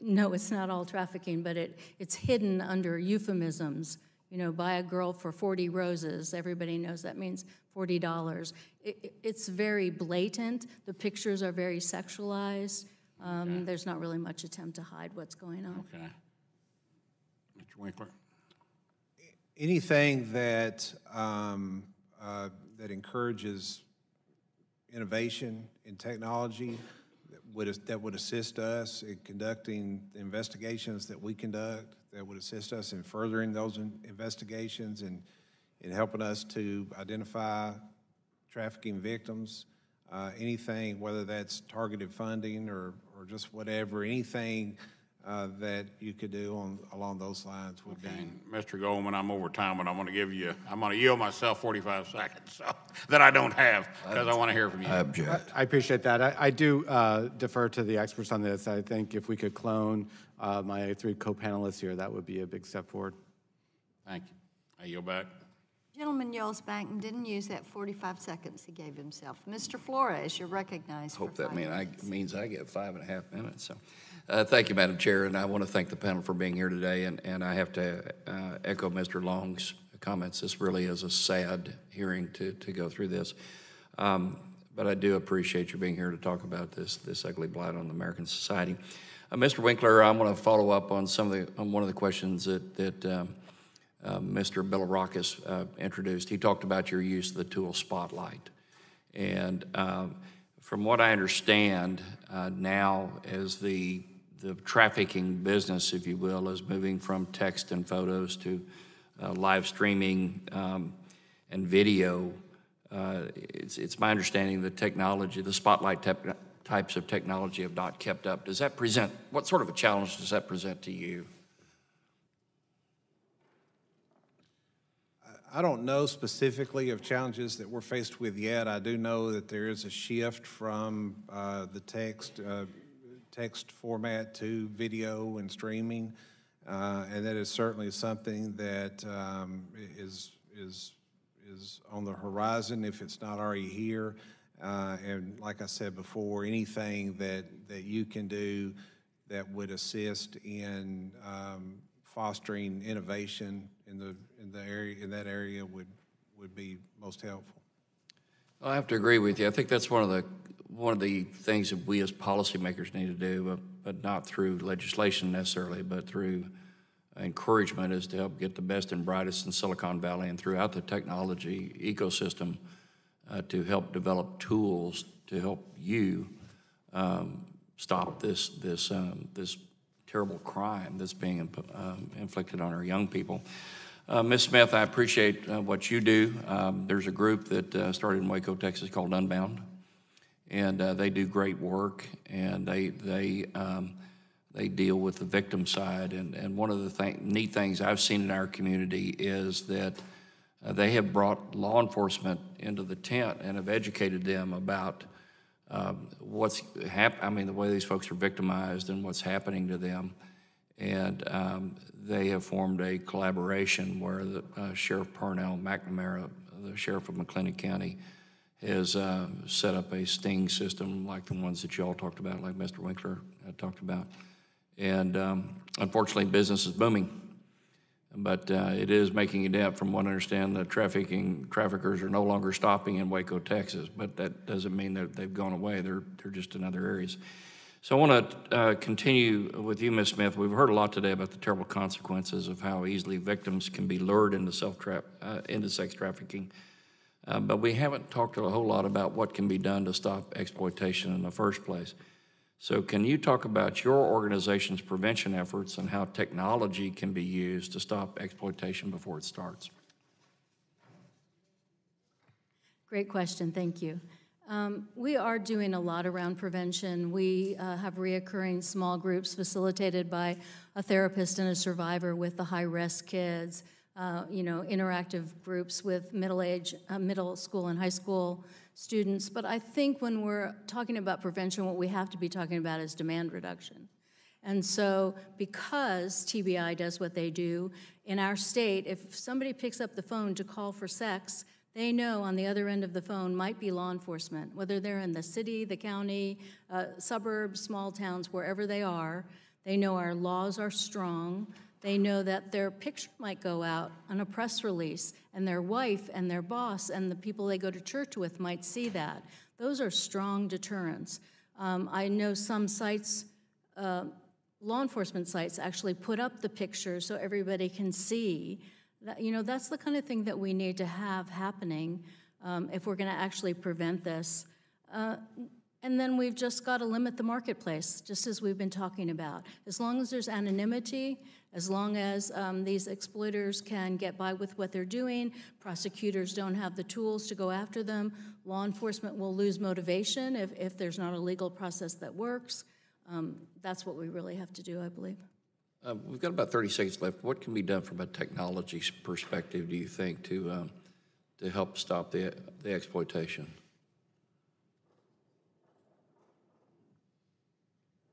No, it's not all trafficking, but it's hidden under euphemisms. You know, buy a girl for 40 roses. Everybody knows that means $40. It's very blatant. The pictures are very sexualized. There's not really much attempt to hide what's going on. Okay. Mr. Winkler? Anything that that encourages innovation in technology that would assist us in conducting the investigations that we conduct, that would assist us in furthering those investigations and in helping us to identify trafficking victims, anything, whether that's targeted funding or just whatever, anything that you could do along those lines would be. Mr. Goldman, I'm over time, but I'm going to yield myself 45 seconds so, that I don't have, because I want to hear from you. I object. I appreciate that. I do defer to the experts on this. I think if we could clone my 3 co-panelists here, that would be a big step forward. Thank you. I yield back. Gentleman yells back and didn't use that 45 seconds he gave himself. Mr. Flores, you're recognized. Hope for that 5 minutes. means I get 5.5 minutes. So, thank you, Madam Chair, and I want to thank the panel for being here today. And I have to echo Mr. Long's comments. This really is a sad hearing to go through this. But I do appreciate you being here to talk about this ugly blight on American society. Mr. Winkler, I want to follow up on one of the questions that Mr. Bilirakis introduced. He talked about your use of the tool Spotlight. And from what I understand now, as the trafficking business, if you will, is moving from text and photos to live streaming and video, it's my understanding the technology, the Spotlight types of technology have not kept up. Does that present, what sort of a challenge does that present to you? I don't know specifically of challenges that we're faced with yet. I do know that there is a shift from the text format to video and streaming, and that is certainly something that is on the horizon if it's not already here. And like I said before, anything that you can do that would assist in fostering innovation in that area would be most helpful. I have to agree with you. I think that's one of the things that we as policymakers need to do, but not through legislation necessarily, but through encouragement, is to help get the best and brightest in Silicon Valley and throughout the technology ecosystem to help develop tools to help you stop this terrible crime that's being inflicted on our young people. Ms. Smith, I appreciate what you do. There's a group that started in Waco, Texas called Unbound, and they do great work, and they deal with the victim side. And one of the neat things I've seen in our community is that they have brought law enforcement into the tent and have educated them about what's happening, the way these folks are victimized and what's happening to them. And they have formed a collaboration where the Sheriff Parnell McNamara, the Sheriff of McLennan County, has set up a sting system like the ones that you all talked about, like Mr. Winkler talked about. And unfortunately, business is booming. But it is making a dent. From what I understand, the traffickers are no longer stopping in Waco, Texas, but that doesn't mean that they've gone away. They're just in other areas. So I want to continue with you, Ms. Smith. We've heard a lot today about the terrible consequences of how easily victims can be lured into sex trafficking. But we haven't talked a whole lot about what can be done to stop exploitation in the first place. So can you talk about your organization's prevention efforts and how technology can be used to stop exploitation before it starts? Great question, thank you. We are doing a lot around prevention. We have reoccurring small groups facilitated by a therapist and a survivor with the high-risk kids, interactive groups with middle school and high school students. But I think when we're talking about prevention, what we have to be talking about is demand reduction. And so because TBI does what they do, in our state, if somebody picks up the phone to call for sex, they know on the other end of the phone might be law enforcement, whether they're in the city, the county, suburbs, small towns, wherever they are. They know our laws are strong. They know that their picture might go out on a press release, and their wife and their boss and the people they go to church with might see that. Those are strong deterrents. I know some sites, law enforcement sites, actually put up the picture so everybody can see. That's the kind of thing that we need to have happening if we're going to actually prevent this. And then we've just got to limit the marketplace, just as we've been talking about. As long as there's anonymity, as long as these exploiters can get by with what they're doing, prosecutors don't have the tools to go after them, law enforcement will lose motivation if there's not a legal process that works. That's what we really have to do, I believe. We've got about 30 seconds left. What can be done from a technology perspective, do you think, to help stop the exploitation?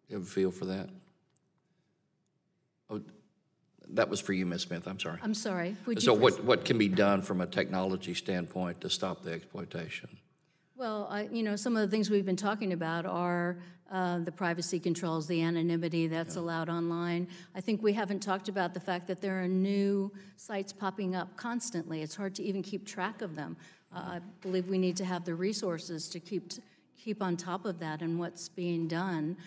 You have a feel for that? Oh, that was for you, Ms. Smith, I'm sorry. I'm sorry. Would you So please- what can be done from a technology standpoint to stop the exploitation? Well, some of the things we've been talking about are the privacy controls, the anonymity that's allowed online. I think we haven't talked about the fact that there are new sites popping up constantly. It's hard to even keep track of them. I believe we need to have the resources to keep on top of that and what's being done.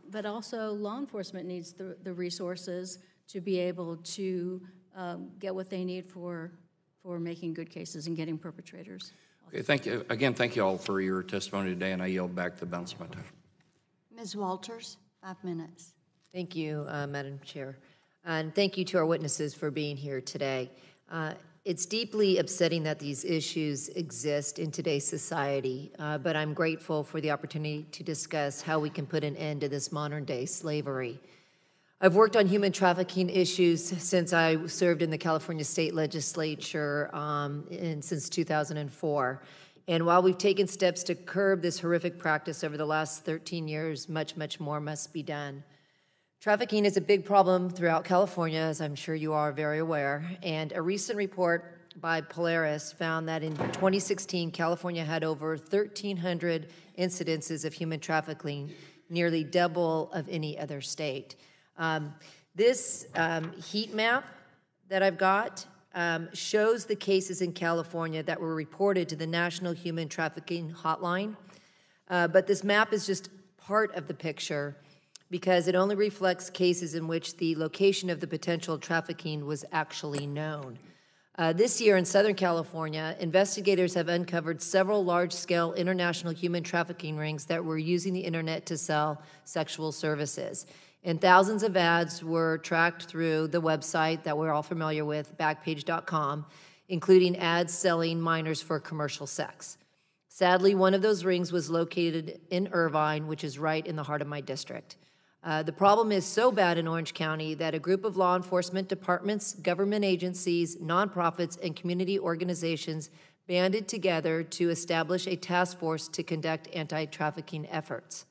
But also law enforcement needs the resources to be able to get what they need for making good cases and getting perpetrators. Okay, thank you. Again, thank you all for your testimony today, and I yield back the balance of my time. Ms. Walters, 5 minutes. Thank you, Madam Chair. And thank you to our witnesses for being here today. It's deeply upsetting that these issues exist in today's society, but I'm grateful for the opportunity to discuss how we can put an end to this modern-day slavery. I've worked on human trafficking issues since I served in the California State Legislature since 2004. And while we've taken steps to curb this horrific practice over the last 13 years, much, much more must be done. Trafficking is a big problem throughout California, as I'm sure you are very aware. And a recent report by Polaris found that in 2016, California had over 1,300 incidences of human trafficking, nearly double of any other state. This heat map that I've got shows the cases in California that were reported to the National Human Trafficking Hotline. But this map is just part of the picture because it only reflects cases in which the location of the potential trafficking was actually known. This year in Southern California, investigators have uncovered several large-scale international human trafficking rings that were using the internet to sell sexual services. And thousands of ads were tracked through the website that we're all familiar with, Backpage.com, including ads selling minors for commercial sex. Sadly, one of those rings was located in Irvine, which is right in the heart of my district. The problem is so bad in Orange County that a group of law enforcement departments, government agencies, nonprofits, and community organizations banded together to establish a task force to conduct anti-trafficking efforts.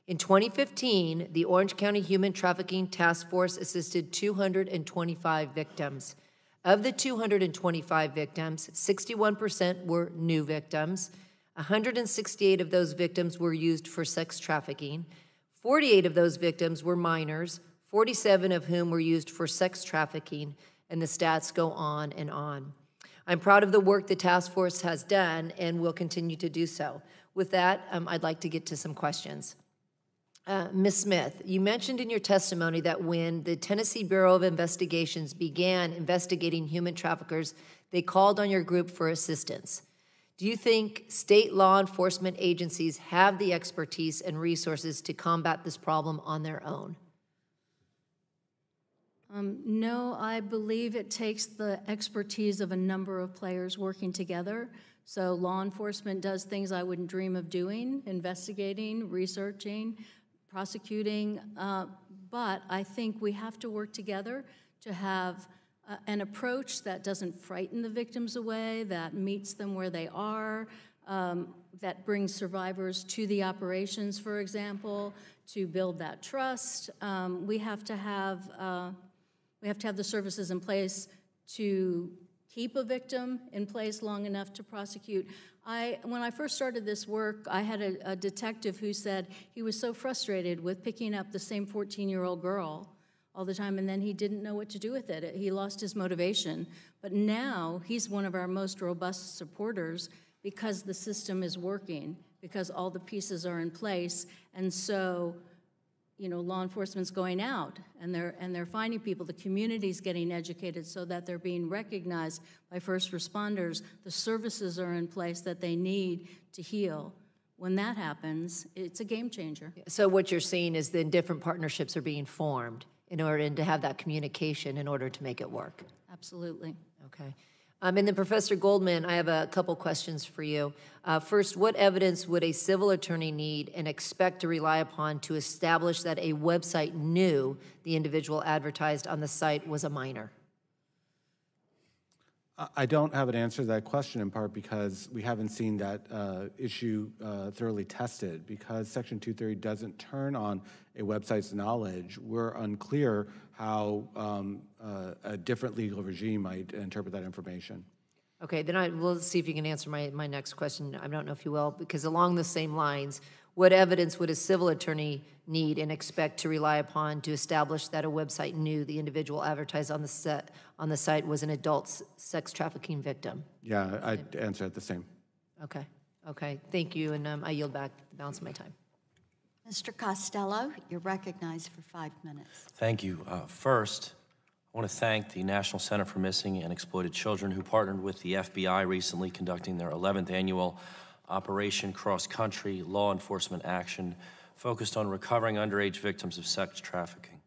In 2015, the Orange County Human Trafficking Task Force assisted 225 victims. Of the 225 victims, 61% were new victims. 168 of those victims were used for sex trafficking. 48 of those victims were minors, 47 of whom were used for sex trafficking, and the stats go on and on. I'm proud of the work the task force has done and will continue to do so. With that, I'd like to get to some questions. Ms. Smith, you mentioned in your testimony that when the Tennessee Bureau of Investigations began investigating human traffickers, they called on your group for assistance. Do you think state law enforcement agencies have the expertise and resources to combat this problem on their own? No, I believe it takes the expertise of a number of players working together. So law enforcement does things I wouldn't dream of doing, investigating, researching, prosecuting, but I think we have to work together to have an approach that doesn't frighten the victims away, that meets them where they are, that brings survivors to the operations, for example, to build that trust. We have to have the services in place to keep a victim in place long enough to prosecute. When I first started this work, I had a detective who said he was so frustrated with picking up the same 14-year-old girl all the time, and then he didn't know what to do with it. He lost his motivation. But now he's one of our most robust supporters because the system is working, because all the pieces are in place. And so, law enforcement's going out and they're finding people. The community's getting educated so that they're being recognized by first responders. The services are in place that they need to heal. When that happens, it's a game changer. So what you're seeing is then different partnerships are being formed in order to have that communication in order to make it work. Absolutely. Okay. And then Professor Goldman, I have a couple questions for you. First, what evidence would a civil attorney need and expect to rely upon to establish that a website knew the individual advertised on the site was a minor? I don't have an answer to that question, in part because we haven't seen that issue thoroughly tested. Because Section 230 doesn't turn on a website's knowledge, we're unclear how a different legal regime might interpret that information. Okay, then we'll see if you can answer my next question. I don't know if you will, because along the same lines, what evidence would a civil attorney need and expect to rely upon to establish that a website knew the individual advertised on the site was an adult sex trafficking victim? Yeah, I'd answer it the same. Okay, thank you, and I yield back the balance of my time. Mr. Costello, you're recognized for 5 minutes. Thank you. First, I want to thank the National Center for Missing and Exploited Children, who partnered with the FBI recently conducting their 11th annual Operation Cross Country law enforcement action focused on recovering underage victims of sex trafficking.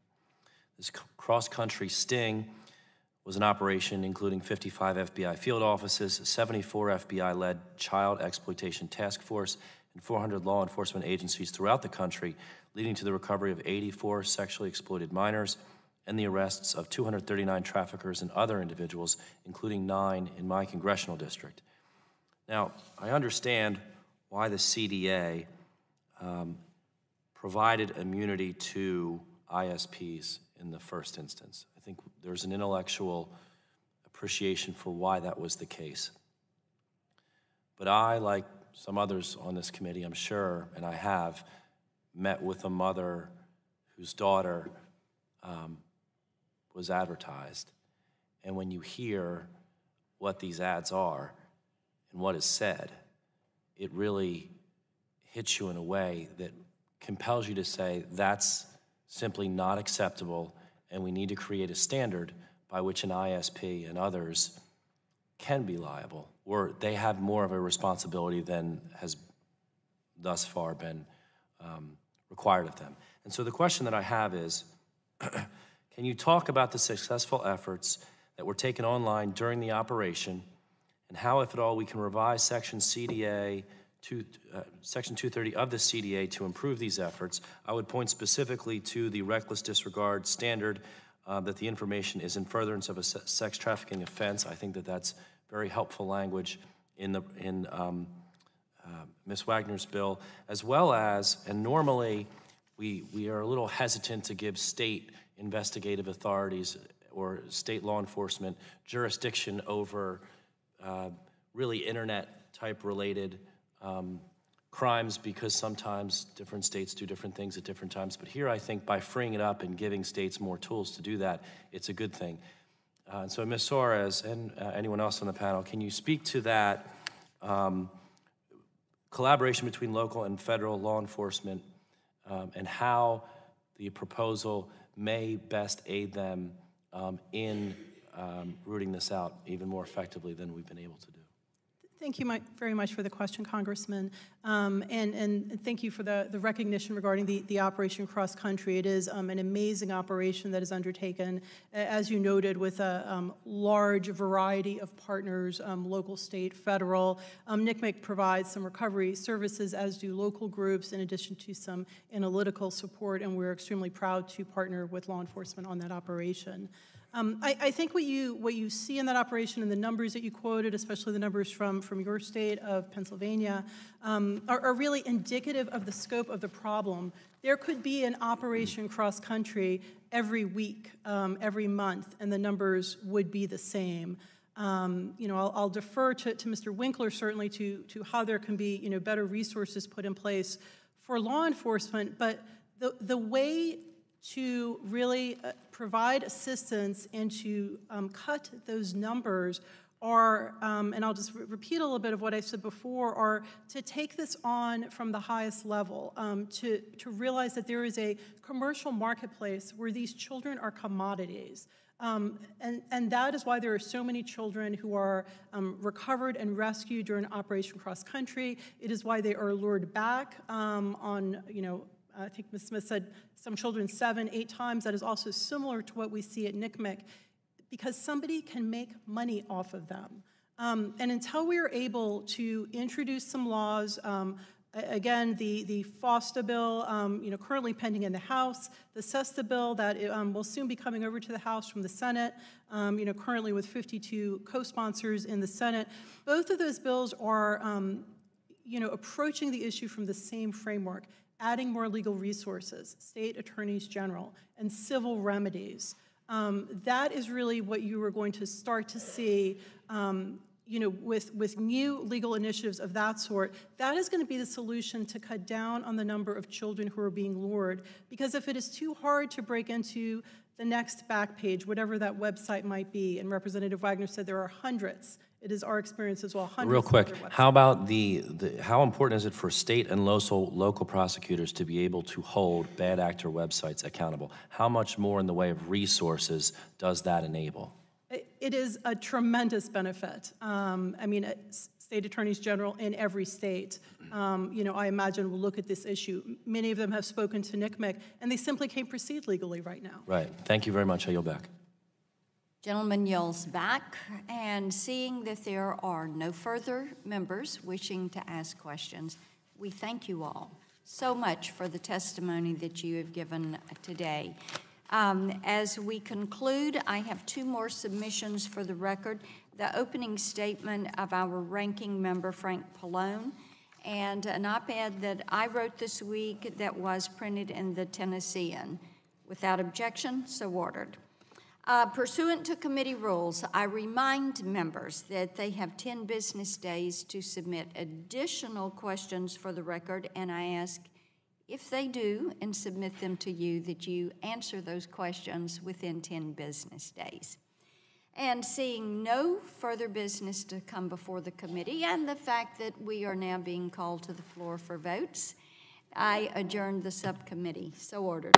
This cross-country sting was an operation including 55 FBI field offices, 74 FBI-led child exploitation task force, and 400 law enforcement agencies throughout the country, leading to the recovery of 84 sexually exploited minors and the arrests of 239 traffickers and other individuals, including 9 in my congressional district. Now, I understand why the CDA provided immunity to ISPs in the first instance. I think there's an intellectual appreciation for why that was the case. But I, like some others on this committee, I'm sure, and I have, met with a mother whose daughter was advertised. And when you hear what these ads are and what is said, it really hits you in a way that compels you to say that's simply not acceptable, and we need to create a standard by which an ISP and others can be liable, or they have more of a responsibility than has thus far been required of them. And so the question that I have is, can you talk about the successful efforts that were taken online during the operation, and how, if at all, we can revise Section 230 of the CDA to improve these efforts? I would point specifically to the reckless disregard standard, that the information is in furtherance of a sex trafficking offense. I think that that's very helpful language in Ms. Wagner's bill, as well as, and normally we are a little hesitant to give state investigative authorities or state law enforcement jurisdiction over really internet-type related crimes, because sometimes different states do different things at different times. But here I think by freeing it up and giving states more tools to do that, it's a good thing. And so Ms. Soares and anyone else on the panel, can you speak to that collaboration between local and federal law enforcement and how the proposal may best aid them in rooting this out even more effectively than we've been able to do? Thank you very much for the question, Congressman, and thank you for the recognition regarding the Operation Cross Country. It is an amazing operation that is undertaken, as you noted, with a large variety of partners, local, state, federal. NCMEC provides some recovery services, as do local groups, in addition to some analytical support, and we're extremely proud to partner with law enforcement on that operation. I think what you see in that operation and the numbers that you quoted, especially the numbers from your state of Pennsylvania, are really indicative of the scope of the problem. There could be an Operation Cross Country every week, every month, and the numbers would be the same. I'll defer to Mr. Winkler certainly to how there can be better resources put in place for law enforcement, but the way to really provide assistance and to cut those numbers are, and I'll just repeat a little bit of what I said before, are to take this on from the highest level, to realize that there is a commercial marketplace where these children are commodities. And that is why there are so many children who are recovered and rescued during Operation Cross Country. It is why they are lured back on, I think Ms. Smith said some children 7, 8 times. That is also similar to what we see at NCMEC, because somebody can make money off of them. And until we are able to introduce some laws, Again, the FOSTA bill, currently pending in the House, the SESTA bill that will soon be coming over to the House from the Senate, currently with 52 co-sponsors in the Senate. Both of those bills are, approaching the issue from the same framework, adding more legal resources, state attorneys general, and civil remedies. That is really what you are going to start to see with new legal initiatives of that sort. That is going to be the solution to cut down on the number of children who are being lured. Because if it is too hard to break into the next back page, whatever that website might be, and Representative Wagner said there are hundreds. It is our experience as well, hundreds. Real quick, of other websites. how about how important is it for state and local prosecutors to be able to hold bad actor websites accountable? How much more in the way of resources does that enable? It is a tremendous benefit. State attorneys general in every state, I imagine will look at this issue. Many of them have spoken to NCMEC, and they simply can't proceed legally right now. Right. Thank you very much. I yield back. Gentleman yields back, and seeing that there are no further members wishing to ask questions, we thank you all so much for the testimony that you have given today. As we conclude, I have two more submissions for the record. The opening statement of our ranking member, Frank Pallone, and an op-ed that I wrote this week that was printed in the Tennessean. Without objection, so ordered. Pursuant to committee rules, I remind members that they have 10 business days to submit additional questions for the record, and I ask if they do and submit them to you, that you answer those questions within 10 business days. And seeing no further business to come before the committee, and the fact that we are now being called to the floor for votes, I adjourn the subcommittee. So ordered.